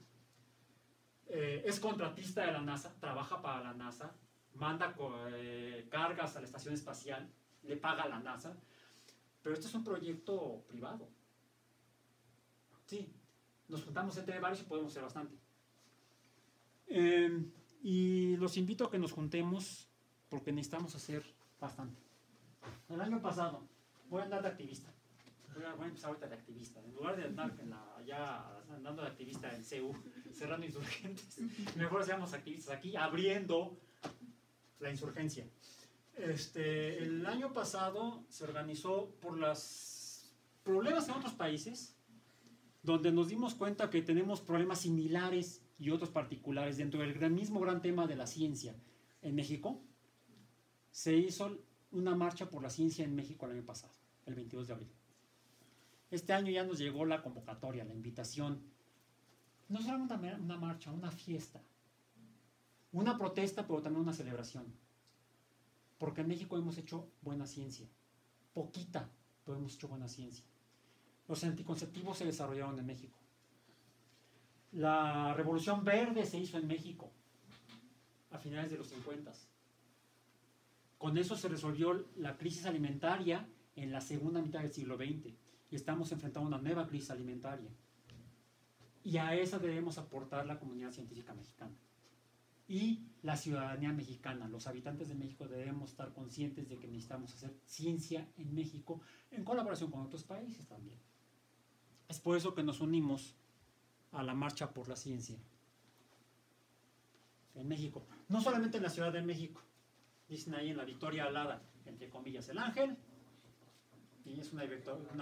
Es contratista de la NASA, trabaja para la NASA, manda cargas a la estación espacial, le paga a la NASA, pero este es un proyecto privado. Sí, nos juntamos entre varios y podemos hacer bastante. Y los invito a que nos juntemos porque necesitamos hacer bastante. El año pasado voy a andar de activista. Voy a empezar ahorita de activista. En lugar de andar allá andando de activista en CEU, cerrando insurgentes, mejor seamos activistas aquí, abriendo la insurgencia. El año pasado se organizó por los problemas en otros países, donde nos dimos cuenta que tenemos problemas similares y otros particulares dentro del mismo gran tema de la ciencia. En México se hizo una marcha por la ciencia en México el año pasado, el 22 de abril. Este año ya nos llegó la convocatoria, la invitación. No solo una marcha, una fiesta, una protesta, pero también una celebración. Porque en México hemos hecho buena ciencia. Poquita, pero hemos hecho buena ciencia. Los anticonceptivos se desarrollaron en México. La Revolución Verde se hizo en México a finales de los 50. Con eso se resolvió la crisis alimentaria en la segunda mitad del siglo XX. Y estamos enfrentando una nueva crisis alimentaria. Y a esa debemos aportar la comunidad científica mexicana. Y la ciudadanía mexicana, los habitantes de México debemos estar conscientes de que necesitamos hacer ciencia en México en colaboración con otros países también. Es por eso que nos unimos a la marcha por la ciencia en México. No solamente en la Ciudad de México, dicen ahí en la Victoria Alada, entre comillas, el ángel, y es una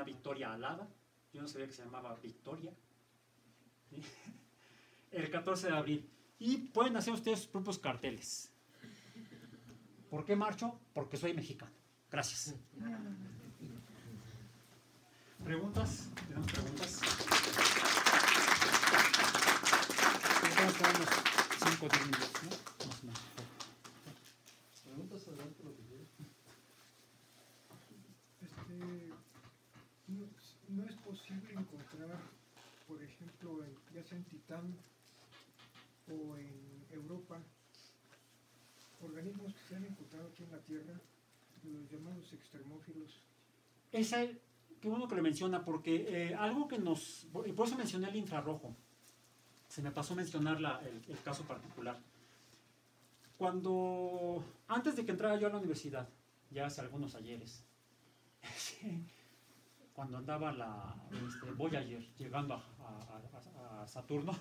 victoria alada. Yo no sabía que se llamaba Victoria. ¿Sí? El 14 de abril. Y pueden hacer ustedes sus propios carteles. ¿Por qué marcho? Porque soy mexicano. Gracias. ¿Preguntas? ¿Tenemos preguntas? Estamos con unos 5 o 10 minutos, ¿no? Más o menos. Preguntas adelante lo que quieras. No es posible encontrar, por ejemplo, ya sea en Titán o en Europa, organismos que se han encontrado aquí en la Tierra, los llamados extremófilos. Qué bueno que lo menciona, porque algo que y por eso mencioné el infrarrojo. Se me pasó mencionar el caso particular. Antes de que entrara yo a la universidad, ya hace algunos ayeres, cuando andaba la Voyager llegando a Saturno,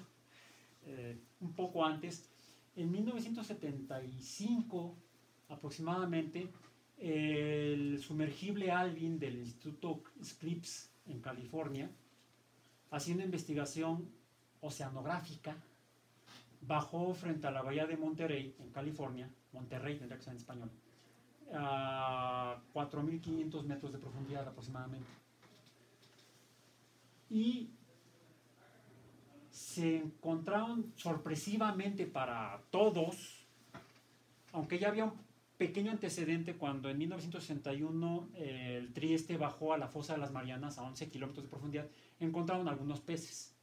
un poco antes, en 1975 aproximadamente, el sumergible Alvin del Instituto Scripps en California, haciendo investigación oceanográfica, bajó frente a la bahía de Monterey, en California, Monterrey tendría que ser en español, a 4.500 metros de profundidad aproximadamente. Y se encontraron sorpresivamente para todos, aunque ya había un pequeño antecedente cuando en 1961 el Trieste bajó a la fosa de las Marianas a 11 kilómetros de profundidad, encontraron algunos peces.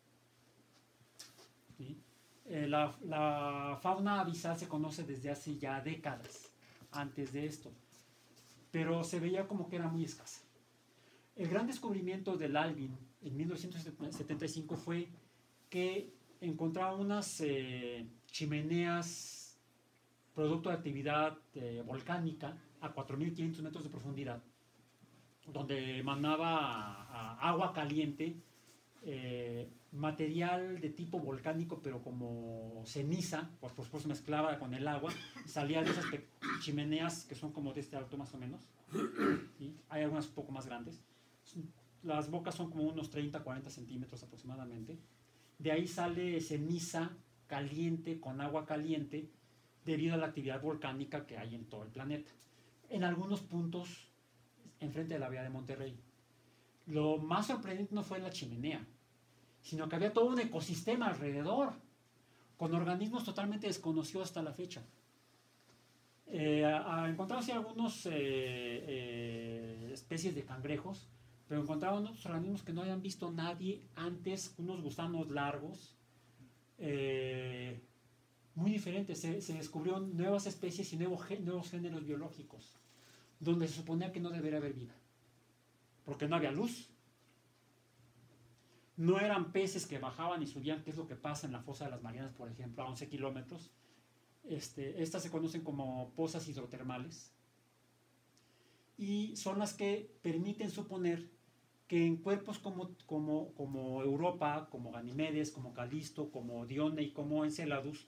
¿Sí? La fauna abisal se conoce desde hace ya décadas antes de esto, pero se veía como que era muy escasa. El gran descubrimiento del Alvin en 1975 fue que encontraron unas chimeneas producto de actividad volcánica a 4.500 metros de profundidad, donde emanaba agua caliente, material de tipo volcánico, pero como ceniza, por supuesto mezclada con el agua, salía de esas chimeneas que son como de este alto más o menos. ¿Sí? Hay algunas un poco más grandes. Las bocas son como unos 30-40 centímetros aproximadamente. De ahí sale ceniza caliente con agua caliente debido a la actividad volcánica que hay en todo el planeta. En algunos puntos enfrente de la Bahía de Monterrey. Lo más sorprendente no fue la chimenea, sino que había todo un ecosistema alrededor, con organismos totalmente desconocidos hasta la fecha. Encontramos algunas especies de cangrejos, pero encontraron otros organismos que no habían visto nadie antes, unos gusanos largos, muy diferentes. Se descubrieron nuevas especies y nuevos géneros biológicos, donde se suponía que no debería haber vida, porque no había luz. No eran peces que bajaban y subían, que es lo que pasa en la fosa de las Marianas, por ejemplo, a 11 kilómetros. Estas se conocen como pozas hidrotermales y son las que permiten suponer que en cuerpos como Europa, como Ganimedes, como Calisto, como Dione y como Enceladus,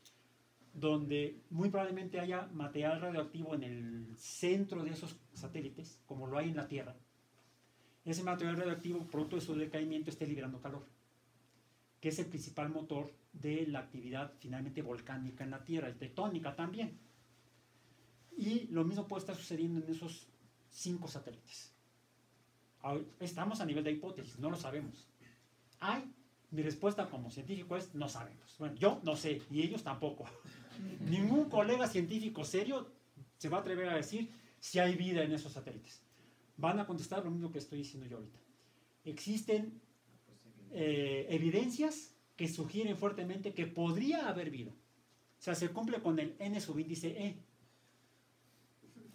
donde muy probablemente haya material radioactivo en el centro de esos satélites, como lo hay en la Tierra, ese material radioactivo, producto de su decaimiento, esté liberando calor, que es el principal motor de la actividad finalmente volcánica en la Tierra, y tectónica también. Y lo mismo puede estar sucediendo en esos 5 satélites. Estamos a nivel de hipótesis, no lo sabemos. Mi respuesta como científico es: no sabemos. Bueno, yo no sé, y ellos tampoco. Ningún colega científico serio se va a atrever a decir si hay vida en esos satélites. Van a contestar lo mismo que estoy diciendo yo ahorita. Existen evidencias que sugieren fuertemente que podría haber vida. O sea, se cumple con el n subíndice e.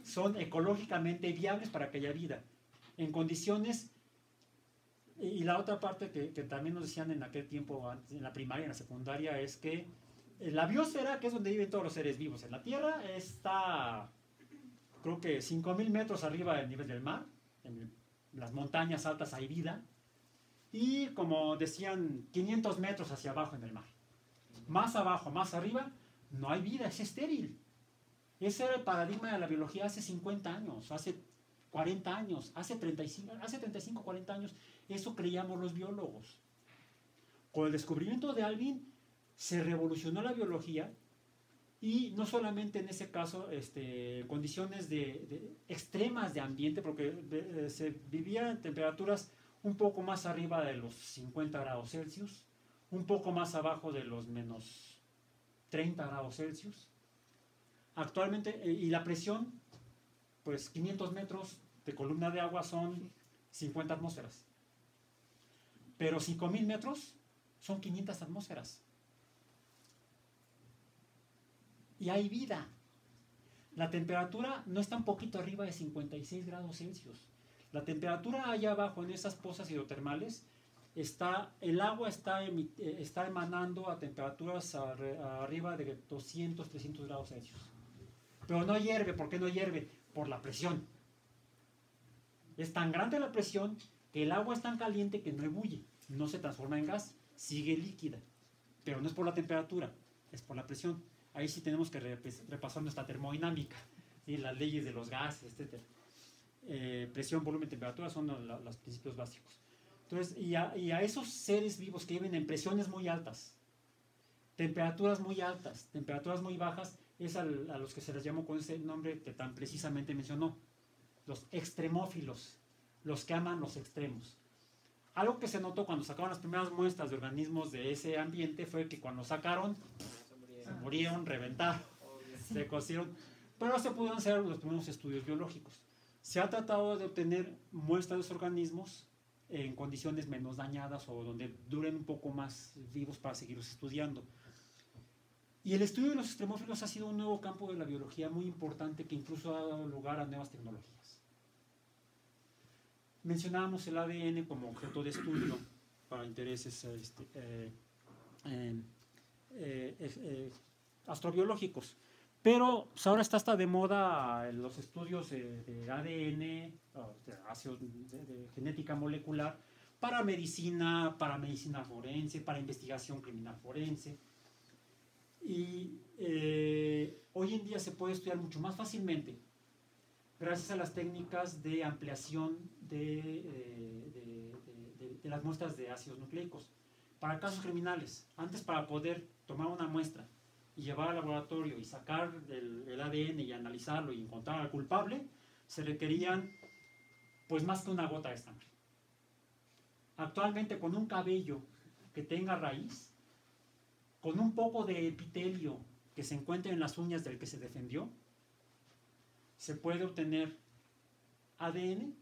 Son ecológicamente viables para que haya vida. En condiciones... Y la otra parte que también nos decían en aquel tiempo, en la primaria, en la secundaria, es que la biosfera, que es donde viven todos los seres vivos en la Tierra, está, creo que 5.000 metros arriba del nivel del mar. En las montañas altas hay vida. Y como decían, 500 metros hacia abajo en el mar. Más abajo, más arriba, no hay vida, es estéril. Ese era el paradigma de la biología hace 50 años, hace 40 años, hace 35, 40 años. Eso creíamos los biólogos. Con el descubrimiento de Alvin se revolucionó la biología, y no solamente en ese caso condiciones extremas de ambiente, porque se vivía en temperaturas un poco más arriba de los 50 grados Celsius, un poco más abajo de los menos 30 grados Celsius. Actualmente, y la presión, pues 500 metros de columna de agua son 50 atmósferas. Pero 5.000 metros son 500 atmósferas. Y hay vida. La temperatura no está un poquito arriba de 56 grados Celsius. La temperatura allá abajo en esas pozas hidrotermales, el agua está emanando a temperaturas arriba de 200, 300 grados Celsius. Pero no hierve. ¿Por qué no hierve? Por la presión. Es tan grande la presión que el agua es tan caliente que no ebulle, no se transforma en gas, sigue líquida. Pero no es por la temperatura, es por la presión. Ahí sí tenemos que repasar nuestra termodinámica, ¿sí? Las leyes de los gases, etc. Presión, volumen, temperatura son los principios básicos. Entonces, y a esos seres vivos que viven en presiones muy altas, temperaturas muy altas, temperaturas muy bajas, es a los que se les llamó con ese nombre que tan precisamente mencionó, los extremófilos, los que aman los extremos. Algo que se notó cuando sacaron las primeras muestras de organismos de ese ambiente fue que cuando sacaron, se murieron, reventaron, se cocieron, pero se pudieron hacer los primeros estudios biológicos. Se ha tratado de obtener muestras de los organismos en condiciones menos dañadas o donde duren un poco más vivos para seguirlos estudiando. Y el estudio de los extremófilos ha sido un nuevo campo de la biología muy importante que incluso ha dado lugar a nuevas tecnologías. Mencionábamos el ADN como objeto de estudio para intereses astrobiológicos, pero pues ahora está hasta de moda los estudios de ADN, de genética molecular, para medicina forense, para investigación criminal forense. Y hoy en día se puede estudiar mucho más fácilmente gracias a las técnicas de ampliación de las muestras de ácidos nucleicos. Para casos criminales, antes, para poder tomar una muestra y llevar al laboratorio y sacar el ADN y analizarlo y encontrar al culpable, se requerían Pues más que una gota de sangre. Actualmente, con un cabello que tenga raíz, con un poco de epitelio que se encuentre en las uñas del que se defendió, se puede obtener ADN,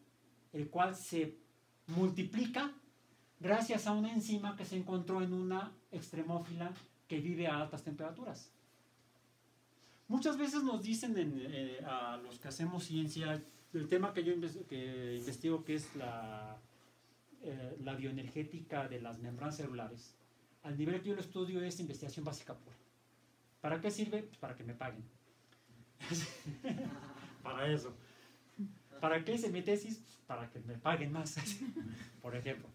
el cual se multiplica gracias a una enzima que se encontró en una extremófila que vive a altas temperaturas. Muchas veces nos dicen a los que hacemos ciencia, el tema que yo investigo, que es la bioenergética de las membranas celulares, al nivel que yo lo estudio es investigación básica pura. ¿Para qué sirve? Pues para que me paguen. Para eso. ¿Para qué hice mi tesis? Pues para que me paguen más, por ejemplo.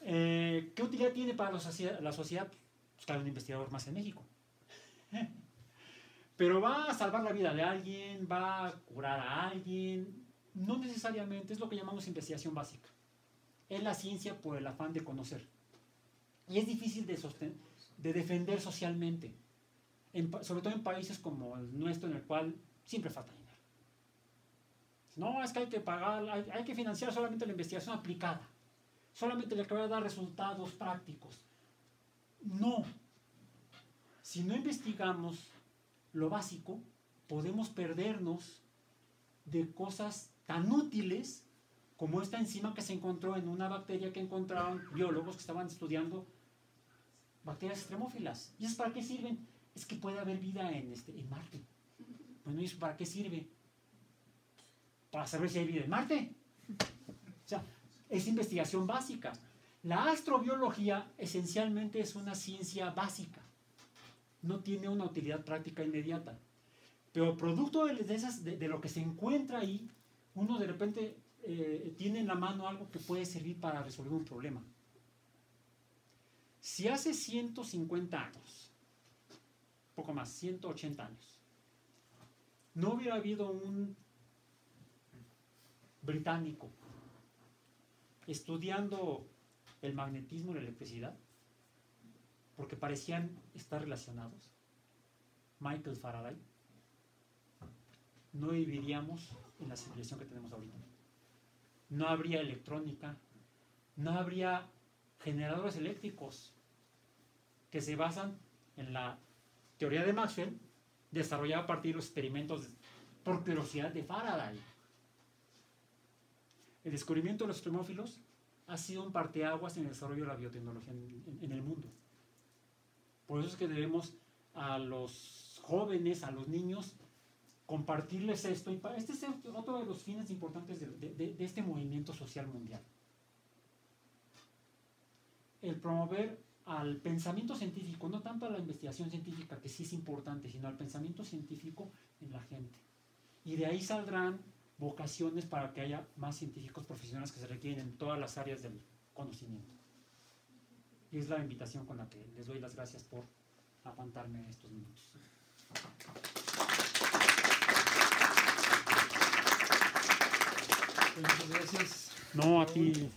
¿Qué utilidad tiene para la sociedad? Pues que hay un investigador más en México. Pero va a salvar la vida de alguien, va a curar a alguien. No necesariamente, es lo que llamamos investigación básica. Es la ciencia por el afán de conocer. Y es difícil de defender socialmente, sobre todo en países como el nuestro, en el cual siempre falta dinero. No, es que hay que pagar, hay que financiar solamente la investigación aplicada, solamente la que va a dar resultados prácticos. No. Si no investigamos lo básico, podemos perdernos de cosas tan útiles como esta enzima que se encontró en una bacteria que encontraron biólogos que estaban estudiando bacterias extremófilas. ¿Y eso para qué sirven? Es que puede haber vida en Marte. Bueno, ¿y eso para qué sirve? Para saber si hay vida en Marte. O sea, es investigación básica. La astrobiología esencialmente es una ciencia básica. No tiene una utilidad práctica inmediata. Pero producto de lo que se encuentra ahí, uno de repente tiene en la mano algo que puede servir para resolver un problema. Si hace 150 años, poco más, 180 años, no hubiera habido un británico estudiando el magnetismo y la electricidad, porque parecían estar relacionados, Michael Faraday, no viviríamos en la civilización que tenemos ahorita. No habría electrónica, no habría generadores eléctricos que se basan en la teoría de Maxwell, desarrollada a partir de los experimentos por curiosidad de Faraday. El descubrimiento de los extremófilos ha sido un parteaguas en el desarrollo de la biotecnología en el mundo. Por eso es que debemos a los jóvenes, a los niños, compartirles esto. Y este es otro de los fines importantes de este movimiento social mundial. El promover al pensamiento científico, no tanto a la investigación científica, que sí es importante, sino al pensamiento científico en la gente. Y de ahí saldrán vocaciones para que haya más científicos profesionales que se requieren en todas las áreas del conocimiento. Y es la invitación con la que les doy las gracias por aguantarme estos minutos. Muchas gracias. No, a ti.